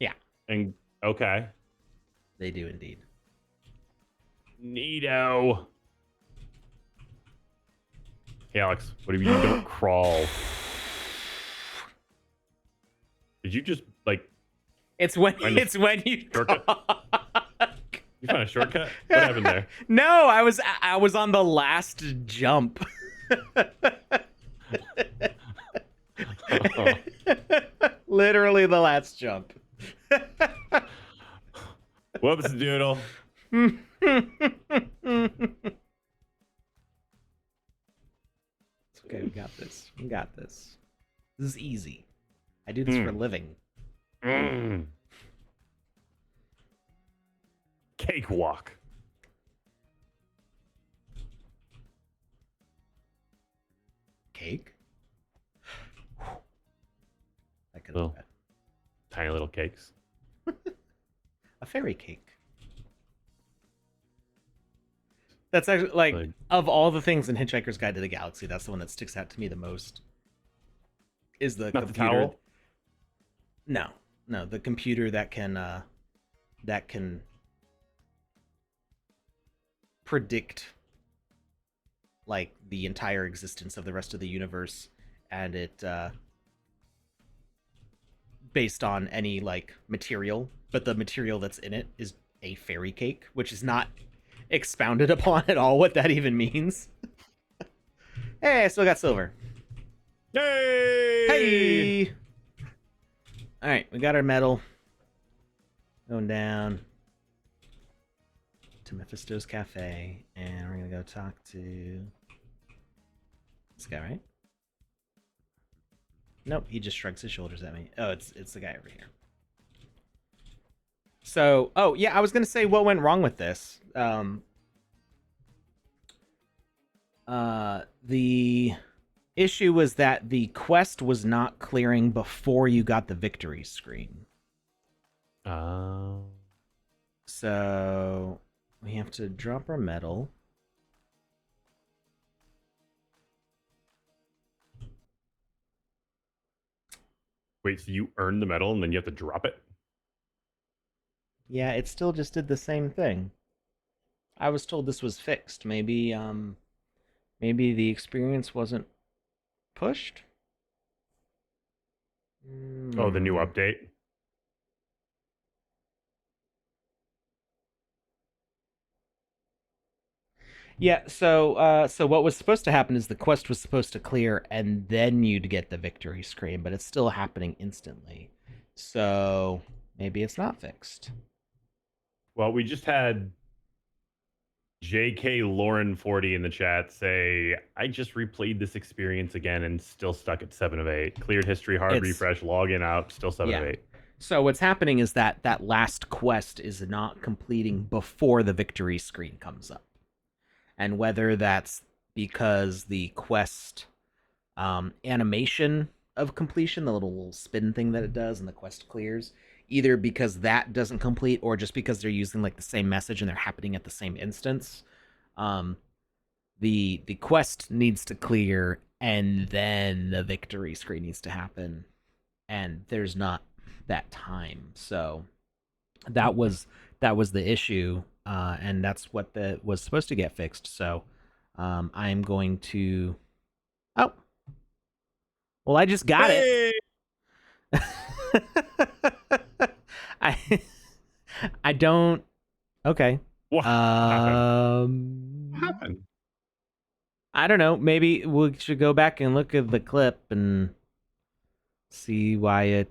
Yeah. And okay. They do indeed. Neato. Hey Alex, what if you don't crawl? Did you just like It's when you shortcut? talk. You found a shortcut? What happened there? No, I was on the last jump. Oh. Literally the last jump. Whoops, doodle. It's okay, we got this. We got this. This is easy. I do this for a living. Cakewalk. Cake? That could Little, be bad. tiny little cakes. A fairy cake. That's actually like of all the things in Hitchhiker's Guide to the Galaxy, that's the one that sticks out to me the most. Is the Not computer? the towel? No, the computer that can predict like the entire existence of the rest of the universe, and it based on any like material, but the material that's in it is a fairy cake, which is not expounded upon at all what that even means. Hey, I still got silver. Yay! Hey! All right, we got our medal. Going down to Mephisto's Cafe, and we're gonna go talk to this guy, right? Nope, he just shrugs his shoulders at me. Oh, it's the guy over here. So, oh yeah, I was gonna say what went wrong with this. The issue was that the quest was not clearing before you got the victory screen. Oh. So we have to drop our medal. Wait, so you earn the medal and then you have to drop it? Yeah, it still just did the same thing. I was told this was fixed. Maybe the experience wasn't pushed. Oh, the new update? Yeah, so what was supposed to happen is the quest was supposed to clear and then you'd get the victory screen, but it's still happening instantly. So maybe it's not fixed. Well, we just had JK Lauren 40 in the chat say, I just replayed this experience again and still stuck at 7 of 8. Cleared history, hard refresh, log in, out, still 7 of 8. So what's happening is that last quest is not completing before the victory screen comes up. And whether that's because the quest animation of completion, the little spin thing that it does and the quest clears, either because that doesn't complete or just because they're using like the same message and they're happening at the same instance, the quest needs to clear and then the victory screen needs to happen, and there's not that time. So that was the issue, and that's what was supposed to get fixed. So I'm going to. Oh, well, I just got it. Hey! I I don't. Okay. What happened? What Um, happened? I don't know. Maybe we should go back and look at the clip and see why it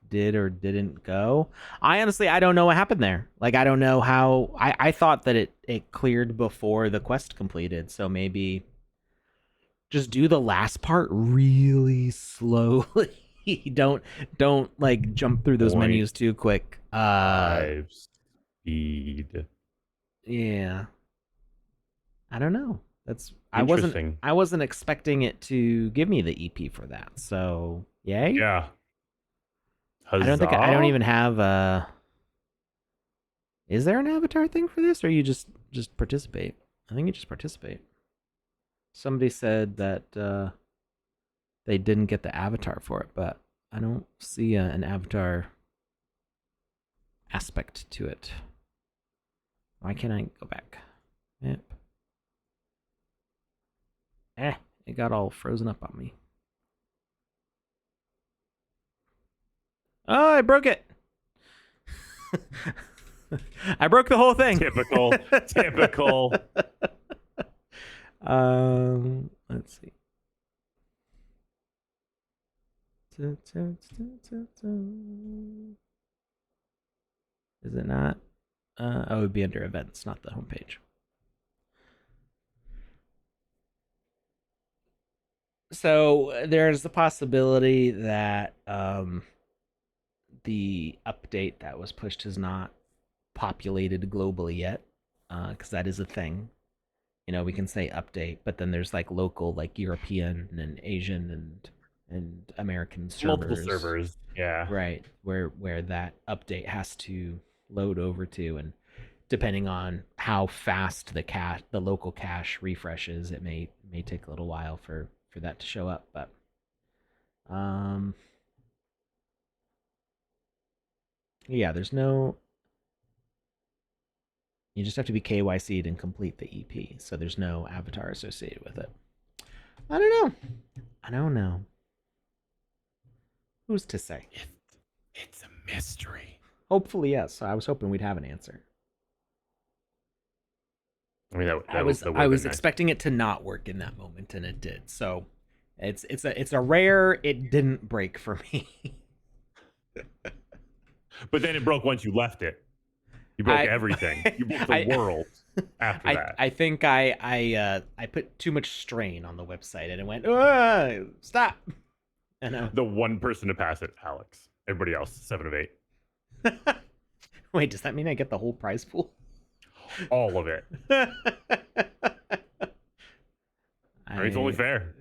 did or didn't go. I don't know what happened there. Like I don't know how. I thought that it cleared before the quest completed. So maybe just do the last part really slowly. don't like jump through those Point menus too quick. 5 speed. Yeah. I don't know. That's Interesting. I wasn't expecting it to give me the EP for that. So, yay. Yeah. I don't Huzzah? even have a. Is there an avatar thing for this, or you just participate? I think you just participate. Somebody said that they didn't get the avatar for it, but I don't see an avatar aspect to it. Why can't I go back? Yep. It got all frozen up on me. Oh, I broke it. I broke the whole thing. Typical. Typical. Let's see. Is it not? Oh, it would be under events, not the homepage. So there's the possibility that the update that was pushed is not populated globally yet, because that is a thing. You know, we can say update, but then there's like local, like European and Asian and American servers. Multiple servers. Yeah. Right, where that update has to load over to, and depending on how fast the local cache refreshes, it may take a little while for that to show up. But yeah, there's no. You just have to be KYC'd and complete the EP, so there's no avatar associated with it. I don't know. Who's to say? It's a mystery. Hopefully, yes. I was hoping we'd have an answer. I mean, I was expecting it to not work in that moment, and it did. So, it's a rare. It didn't break for me. But then it broke once you left it. You broke everything. You broke the world after that. I think I put too much strain on the website, and it went stop. And the one person to pass it, Alex. Everybody else, 7 of 8. Wait, does that mean I get the whole prize pool? All of it. It's only fair.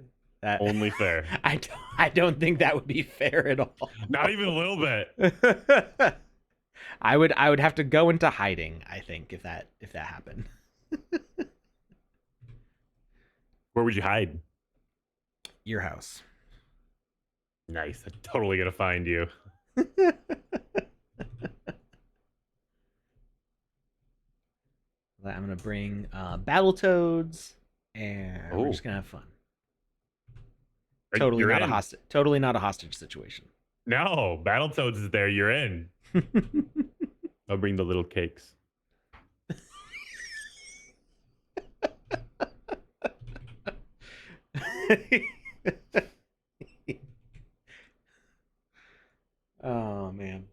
Only fair. I don't think that would be fair at all. Not even a little bit. I would have to go into hiding, I think, if that happened. Where would you hide? Your house. Nice. I'm totally gonna find you. I'm gonna bring Battletoads, and we're just gonna have fun. Totally not a hostage situation. No, Battletoads is there. You're in. I'll bring the little cakes. Oh man.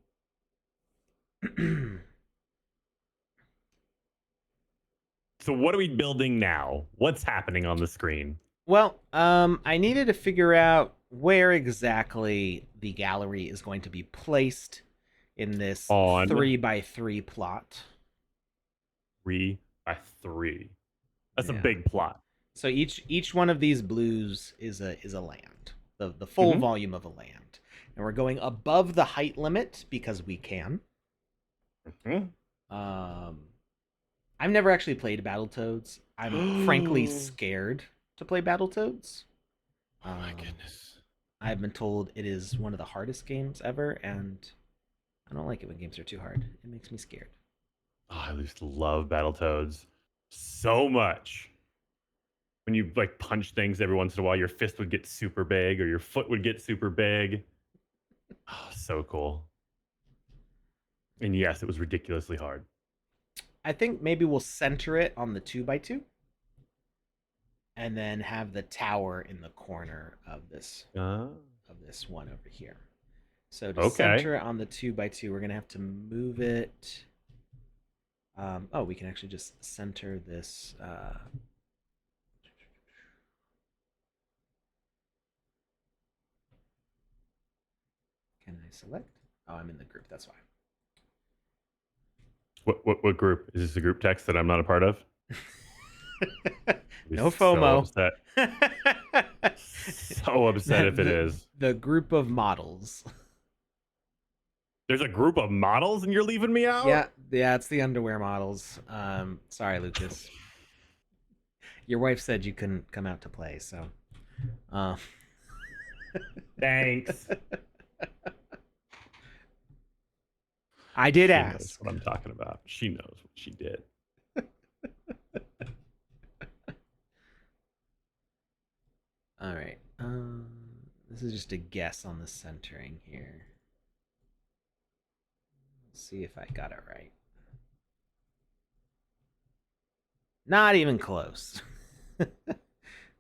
So what are we building now? What's happening on the screen? Well, I needed to figure out where exactly the gallery is going to be placed in this 3x3 plot. 3x3. That's a big plot. So each one of these blues is a land, the full volume of a land, and we're going above the height limit because we can. I've never actually played Battletoads. I'm frankly scared to play Battletoads. Oh my goodness. I've been told it is one of the hardest games ever, and I don't like it when games are too hard. It makes me scared. Oh, I used to love Battletoads so much. When you like punch things every once in a while, your fist would get super big or your foot would get super big. Oh, so cool. And yes, it was ridiculously hard. I think maybe we'll center it on the 2x2 and then have the tower in the corner of this one over here. So to Okay. center it on the 2x2, we're gonna have to move it. Oh, we can actually just center this. Can I select? Oh, I'm in the group. That's why. What group? Is this a group text that I'm not a part of? No So FOMO. upset. So upset if it is. The group of models. There's a group of models and you're leaving me out? Yeah, it's the underwear models. Sorry, Lucas. Your wife said you couldn't come out to play, so. Uh, Thanks. I did She ask. knows what I'm talking about. She knows what she did. All right. This is just a guess on the centering here. Let's see if I got it right. Not even close.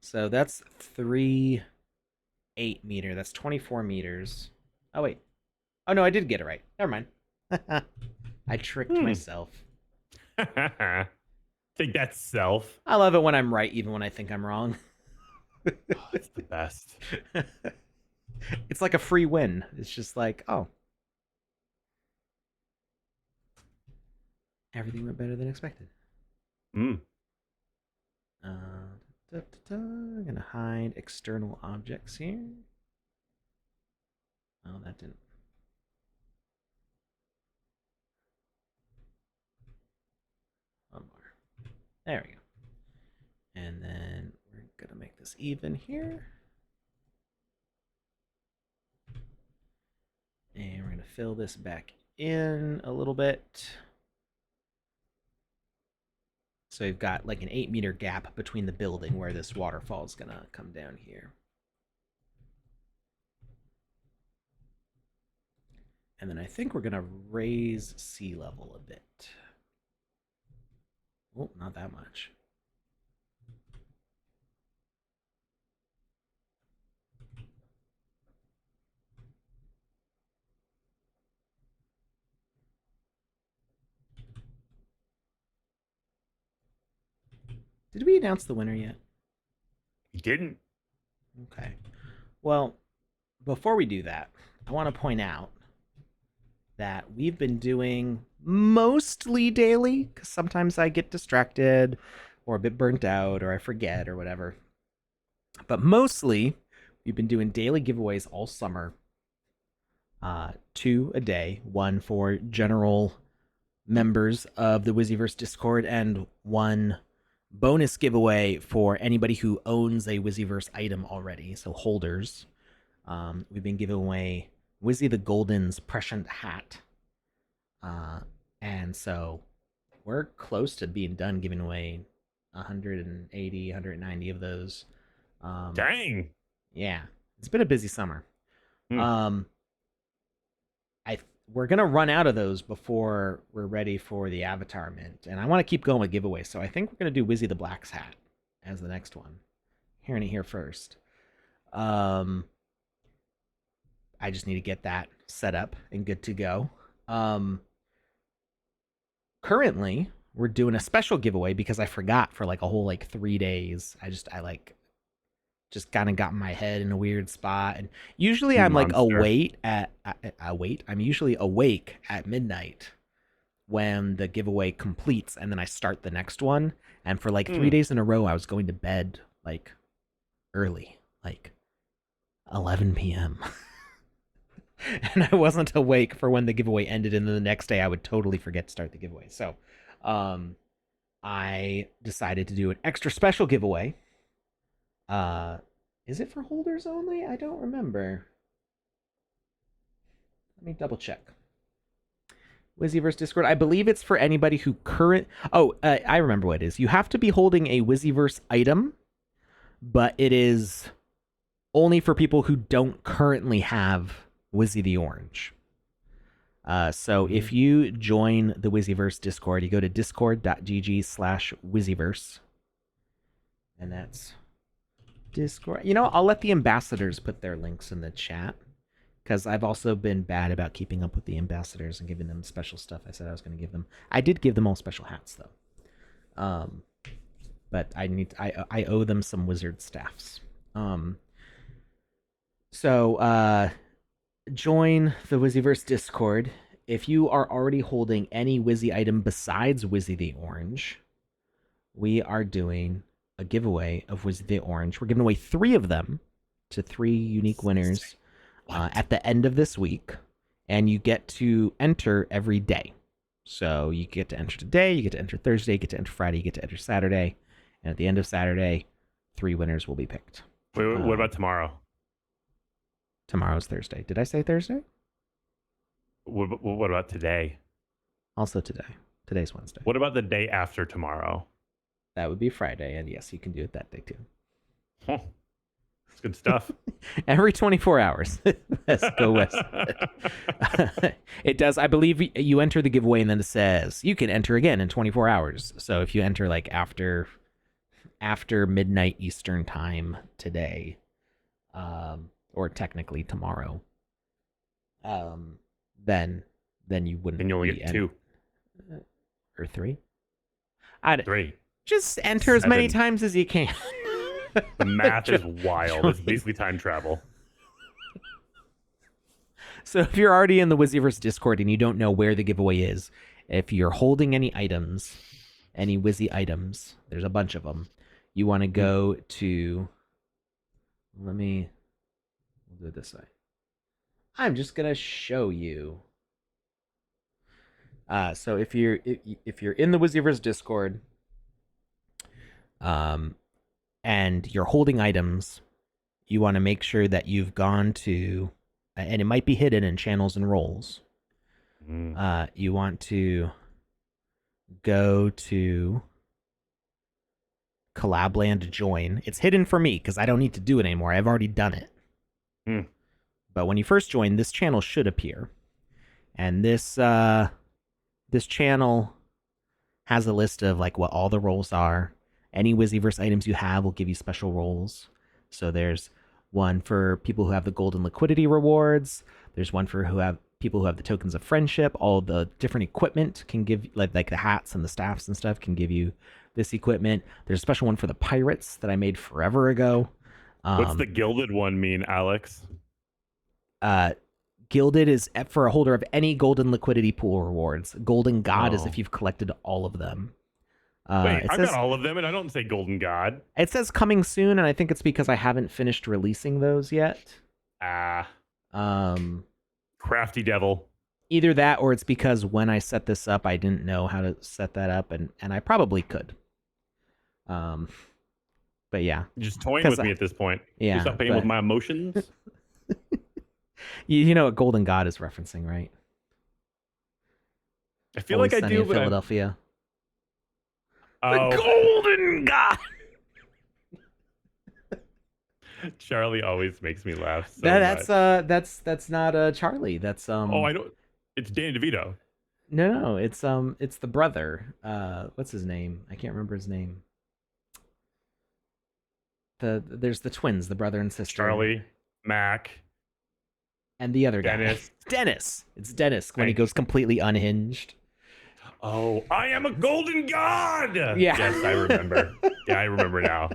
So that's 3.8 meter. That's 24 meters. Oh wait. Oh no, I did get it right. Never mind. I tricked myself. Think that's self. I love it when I'm right, even when I think I'm wrong. Oh, it's the best. It's like a free win. It's just like, oh, everything went better than expected. I'm gonna hide external objects here. Oh, that didn't. One more. There we go. And then we're gonna make this even here. And we're gonna fill this back in a little bit. So you've got like an 8-meter gap between the building where this waterfall is gonna come down here. And then I think we're gonna raise sea level a bit. Oh, not that much. Did we announce the winner yet? You didn't? Okay. Well, before we do that, I want to point out that we've been doing mostly daily, because sometimes I get distracted or a bit burnt out or I forget or whatever. But mostly, we've been doing daily giveaways all summer. 2 a day, one for general members of the Wizzyverse Discord, and one bonus giveaway for anybody who owns a Wizzyverse item already, so holders. We've been giving away Wizzy the Golden's Prescient Hat. And so we're close to being done giving away 180, 190 of those. Dang. Yeah, it's been a busy summer. We're gonna run out of those before we're ready for the Avatar Mint, and I want to keep going with giveaways. So I think we're gonna do Wizzy the Black's hat as the next one. Hearing it here first. I just need to get that set up and good to go. Currently, we're doing a special giveaway because I forgot for like a whole like 3 days. I just kind of got my head in a weird spot, and usually I'm like awake at I'm usually awake at midnight when the giveaway completes, and then I start the next one. And for like 3 days in a row, I was going to bed like early, like 11 p.m. and I wasn't awake for when the giveaway ended, and then the next day I would totally forget to start the giveaway. So I decided to do an extra special giveaway. Is it for holders only? I don't remember. Let me double check. Wizzyverse Discord. I believe it's for anybody who I remember what it is. You have to be holding a Wizzyverse item, but it is only for people who don't currently have Wizzy the Orange. So if you join the Wizzyverse Discord, you go to discord.gg/Wizzyverse. And that's Discord. I'll let the ambassadors put their links in the chat, because I've also been bad about keeping up with the ambassadors and giving them special stuff I said I was going to give them. I did give them all special hats, though. But I owe them some wizard staffs. So join the Wizzyverse Discord. If you are already holding any Wizzy item besides Wizzy the Orange, we are doing a giveaway of Wizzy the Orange. We're giving away 3 of them to 3 unique winners at the end of this week, and you get to enter every day. So you get to enter today, you get to enter Thursday, you get to enter Friday, you get to enter Saturday, and at the end of Saturday, 3 winners will be picked. Wait, what about tomorrow? Tomorrow's Thursday. Did I say Thursday? What about today? Also today. Today's Wednesday. What about the day after tomorrow? That would be Friday, and yes, you can do it that day too. Huh. That's good stuff. Every 24 hours. Let's go west. It does. I believe you enter the giveaway, and then it says you can enter again in 24 hours. So if you enter like after midnight Eastern time today, or technically tomorrow, then you wouldn't. Then you only get 2 or 3. 3. Just enter as many times as you can. The math is wild. It's basically time travel. So if you're already in the Wizzyverse Discord and you don't know where the giveaway is, if you're holding any items, any Wizzy items, there's a bunch of them. You want to go to. We'll do it this way. I'm just gonna show you. So if you're in the Wizzyverse Discord, and you're holding items, you want to make sure that you've gone to, and it might be hidden in channels and roles. You want to go to Collabland join. It's hidden for me because I don't need to do it anymore. I've already done it. But when you first join, this channel should appear, and this channel has a list of like what all the roles are. Any Wizzyverse items you have will give you special roles. So there's one for people who have the golden liquidity rewards. There's one for people who have the tokens of friendship. All the different equipment can give, like the hats and the staffs and stuff can give you this equipment. There's a special one for the pirates that I made forever ago. What's the gilded one mean, Alex? Gilded is for a holder of any golden liquidity pool rewards. Golden God is if you've collected all of them. Wait, I've got all of them, and I don't say Golden God. It says coming soon, and I think it's because I haven't finished releasing those yet. Crafty devil. Either that, or it's because when I set this up, I didn't know how to set that up, and I probably could. But yeah. You're just toying with me at this point. Yeah. You're not playing with my emotions. You know what Golden God is referencing, right? I feel like I do, but Philadelphia. The Golden God. Charlie always makes me laugh. So that's not Charlie. That's Oh, I know. It's Danny DeVito. No, it's the brother. What's his name? I can't remember his name. There's the twins, the brother and sister. Charlie, Mac, and the other guy. Dennis. Dennis. It's Dennis when he goes completely unhinged. Oh, I am a golden god. Yeah. Yes, I remember. Yeah, I remember now.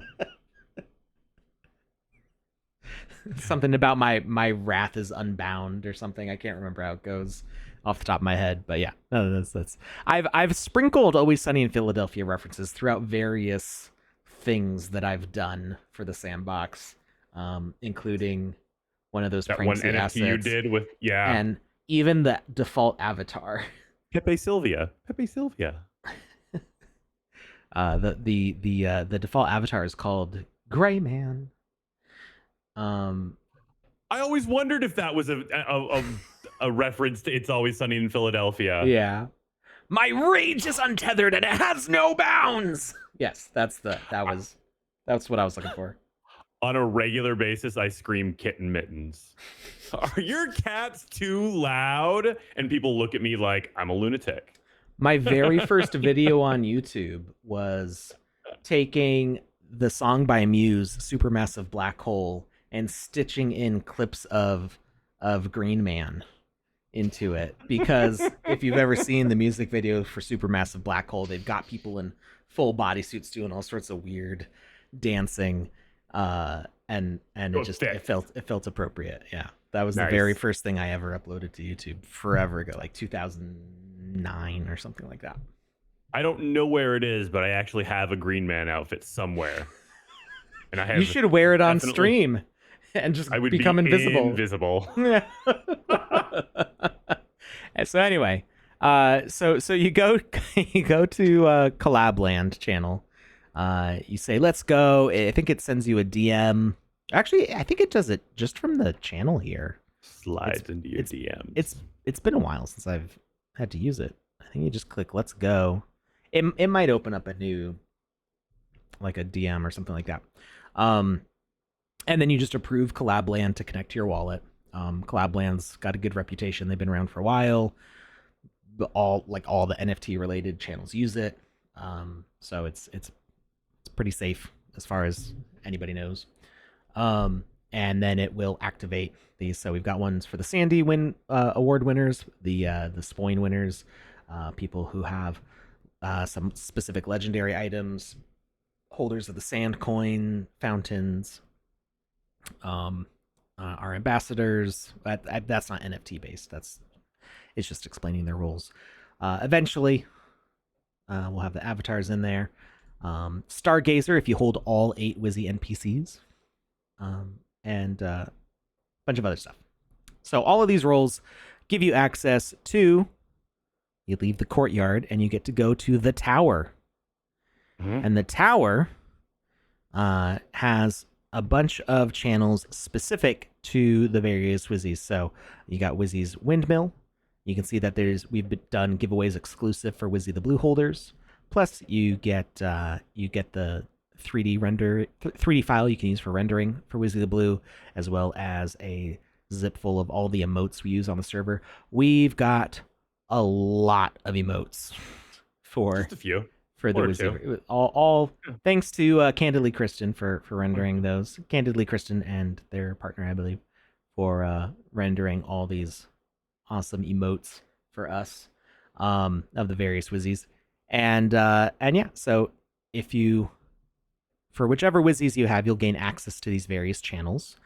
Something about my wrath is unbound or something. I can't remember how it goes off the top of my head, but yeah, no, that's. I've sprinkled Always Sunny in Philadelphia references throughout various things that I've done for the Sandbox, including one of those that one NFT assets, you did with and even the default avatar. Pepe Sylvia. The default avatar is called Gray Man. I always wondered if that was a a reference to It's Always Sunny in Philadelphia. Yeah. My rage is untethered and it has no bounds. Yes, that's what I was looking for. On a regular basis, I scream kitten mittens. Are your cats too loud? And people look at me like I'm a lunatic. My very first video on YouTube was taking the song by Muse, Supermassive Black Hole, and stitching in clips of Green Man into it. Because if you've ever seen the music video for Supermassive Black Hole, they've got people in full bodysuits doing all sorts of weird dancing, and it felt appropriate. Yeah, that was the very first thing I ever uploaded to YouTube forever ago, like 2009 or something like that. I don't know where it is, but I actually have a Green Man outfit somewhere, and I have. You should wear it on stream and just become invisible. Invisible. So anyway, so you go to Collab Land channel. You say, let's go. I think it sends you a DM. Actually, I think it does it just from the channel here. Slides into your DMs. It's been a while since I've had to use it. I think you just click let's go. It might open up a new, like a DM or something like that. And then you just approve Collab Land to connect to your wallet. Collab Land's got a good reputation. They've been around for a while. All the NFT related channels use it. So it's pretty safe as far as anybody knows. And then it will activate these. So we've got ones for the Sandy award winners, the Spoin winners, people who have some specific legendary items, holders of the sand coin, fountains, our ambassadors. That's not NFT based. It's just explaining their roles. Eventually, we'll have the avatars in there. Stargazer, if you hold all 8 Wizzy NPCs, and a bunch of other stuff. So all of these roles give you access to, you leave the courtyard and you get to go to the tower. Mm-hmm. And the tower has a bunch of channels specific to the various Wizzies. So you got Wizzy's Windmill. You can see that we've done giveaways exclusive for Wizzy the Blue holders. Plus, you get the 3D file you can use for rendering for Wizzy the Blue, as well as a zip full of all the emotes we use on the server. We've got a lot of emotes for just a few for the Wizzy. All thanks to Candidly Kristen for rendering those. Candidly Kristen and their partner, I believe, for rendering all these awesome emotes for us of the various Wizzies. And yeah, so if you, for whichever Wizzies you have, you'll gain access to these various channels.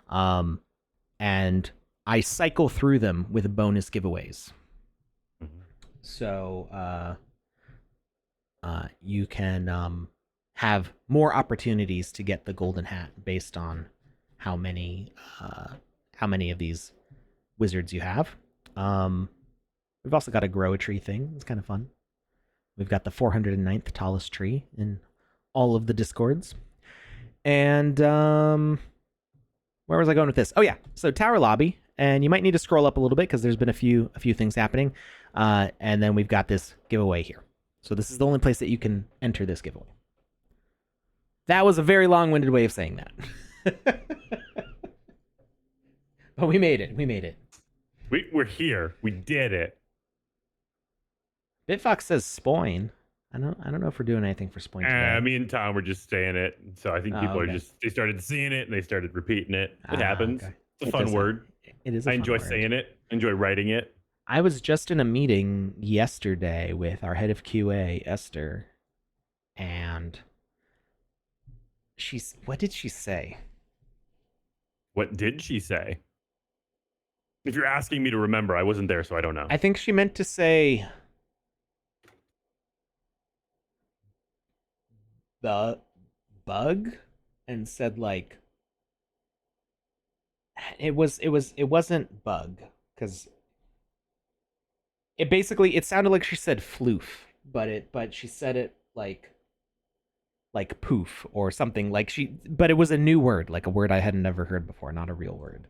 And I cycle through them with bonus giveaways. Mm-hmm. So you can have more opportunities to get the golden hat based on how many of these wizards you have. We've also got a grow a tree thing. It's kind of fun. We've got the 409th tallest tree in all of the Discords. And where was I going with this? Oh yeah, so Tower Lobby, and you might need to scroll up a little bit because there's been a few things happening. And then we've got this giveaway here. So this is the only place that you can enter this giveaway. That was a very long-winded way of saying that. But we made it. We're here. We did it. Bitfox says Spoin. I don't know if we're doing anything for Spoin today. Me and Tom were just saying it. So I think people are they started seeing it and they started repeating it. It happens. Okay. It's a fun word. It is. I enjoy saying it. Enjoy writing it. I was just in a meeting yesterday with our head of QA, Esther, and what did she say? What did she say? If you're asking me to remember, I wasn't there, so I don't know. I think she meant to say the bug and said like it wasn't bug because it sounded like she said floof, but she said it like poof or something, but it was a new word, like a word I had never heard before, not a real word.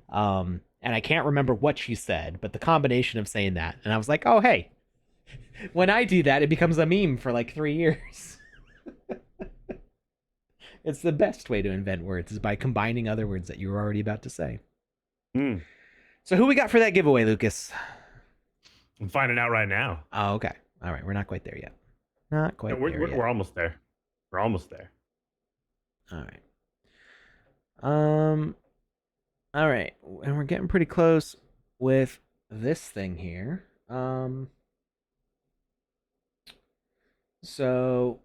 And I can't remember what she said, but the combination of saying that, and I was like, oh, hey, when I do that, it becomes a meme for like 3 years. It's the best way to invent words is by combining other words that you were already about to say. Hmm. So who we got for that giveaway, Lucas? I'm finding out right now. Oh, okay. All right, we're not quite there yet. Not quite there yet. We're almost there. We're almost there. All right. All right, and we're getting pretty close with this thing here. So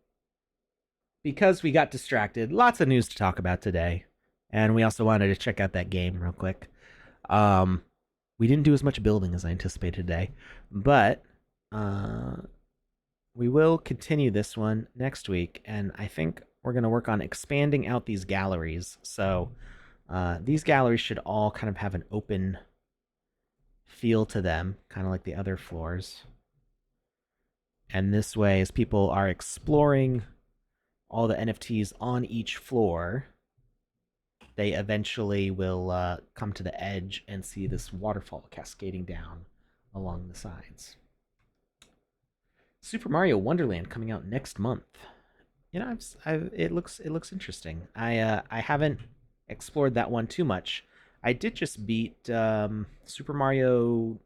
because we got distracted, lots of news to talk about today, and we also wanted to check out that game real quick. We didn't do as much building as I anticipated today, but we will continue this one next week, and I think we're going to work on expanding out these galleries. So these galleries should all kind of have an open feel to them, kind of like the other floors. And this way, as people are exploring all the NFTs on each floor, they eventually will come to the edge and see this waterfall cascading down along the sides. Super Mario Wonderland coming out next month. You know, it looks interesting. I haven't explored that one too much. I did just beat Super Mario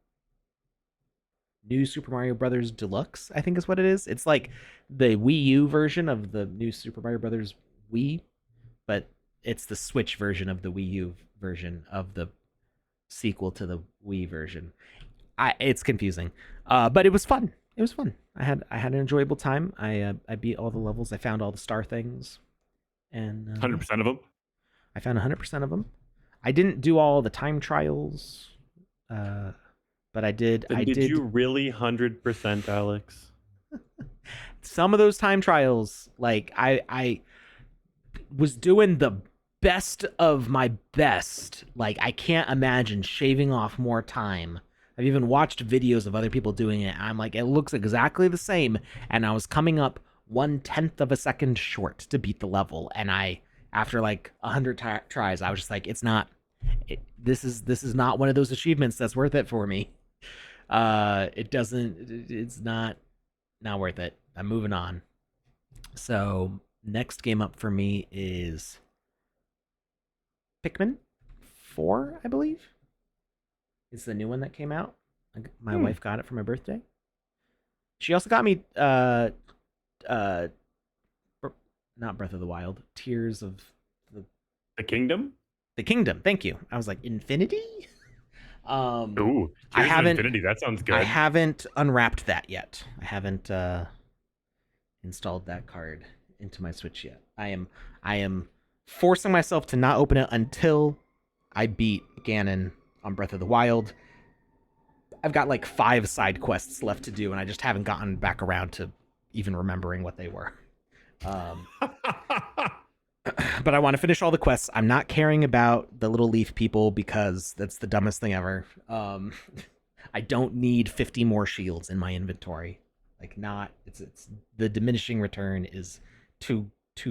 New Super Mario Brothers Deluxe, I think is what it is. It's like the Wii U version of the New Super Mario Brothers Wii, but it's the Switch version of the Wii U version of the sequel to the Wii version. It's confusing, but it was fun. It was fun. I had an enjoyable time. I beat all the levels. I found all the star things, and 100% of them. I found 100% of them. I didn't do all the time trials, but I did. Did you really 100%, Alex? Some of those time trials, like I was doing the best of my best. Like I can't imagine shaving off more time. I've even watched videos of other people doing it. I'm like, it looks exactly the same, and I was coming up 1/10 of a second short to beat the level. And after like 100 tries, I was just like, it's not. This is not one of those achievements that's worth it for me. It doesn't. It's not worth it. I'm moving on. So next game up for me is Pikmin 4, I believe. It's the new one that came out. My wife got it for my birthday. She also got me not Breath of the Wild, Tears of the Kingdom. The Kingdom. Thank you. I was like, Infinity. Ooh, I haven't. Infinity. That sounds good. I haven't unwrapped that yet. I haven't installed that card into my Switch yet. I am forcing myself to not open it until I beat Ganon on Breath of the Wild. I've got like 5 side quests left to do, and I just haven't gotten back around to even remembering what they were. But I want to finish all the quests. I'm not caring about the little leaf people because that's the dumbest thing ever. I don't need 50 more shields in my inventory. Like it's the diminishing return is too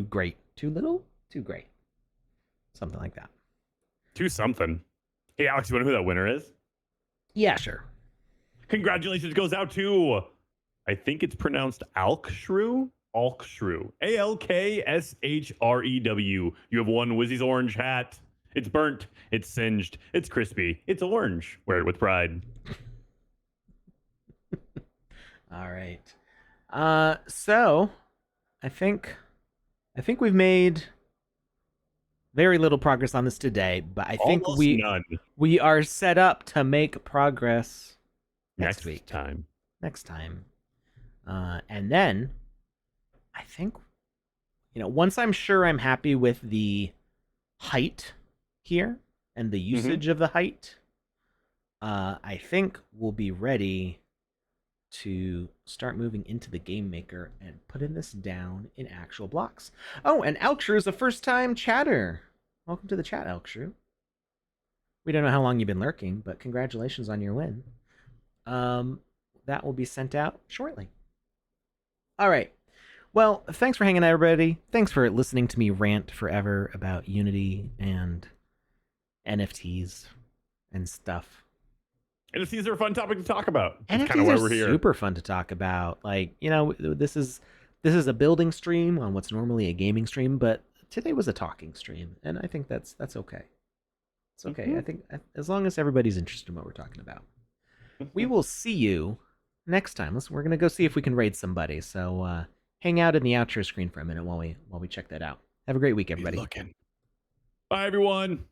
great. Too little? Too great. Something like that. Too something. Hey, Alex, you want to know who that winner is? Yeah, sure. Congratulations goes out to, I think it's pronounced Alkshrew. Alkshrew. ALKSHREW. You have won Wizzy's orange hat. It's burnt. It's singed. It's crispy. It's orange. Wear it with pride. All right. So I think we've made very little progress on this today, but I think none. We are set up to make progress next week. Next time. And then I think, once I'm sure I'm happy with the height here and the usage of the height, I think we'll be ready to start moving into the game maker and putting this down in actual blocks. Oh, and Elkshrew is a first-time chatter. Welcome to the chat, Elkshrew. We don't know how long you've been lurking, but congratulations on your win. That will be sent out shortly. All right. Well, thanks for hanging out, everybody. Thanks for listening to me rant forever about Unity and NFTs. and stuff. NFTs are a fun topic to talk about. That's kind of NFTs why are we're here. super fun to talk about. Like, this is a building stream on what's normally a gaming stream, but today was a talking stream, and I think that's okay. It's okay. Mm-hmm. I think as long as everybody's interested in what we're talking about. We will see you next time. We're gonna go see if we can raid somebody. So hang out in the outro screen for a minute while we check that out. Have a great week, everybody. Be looking. Bye, everyone.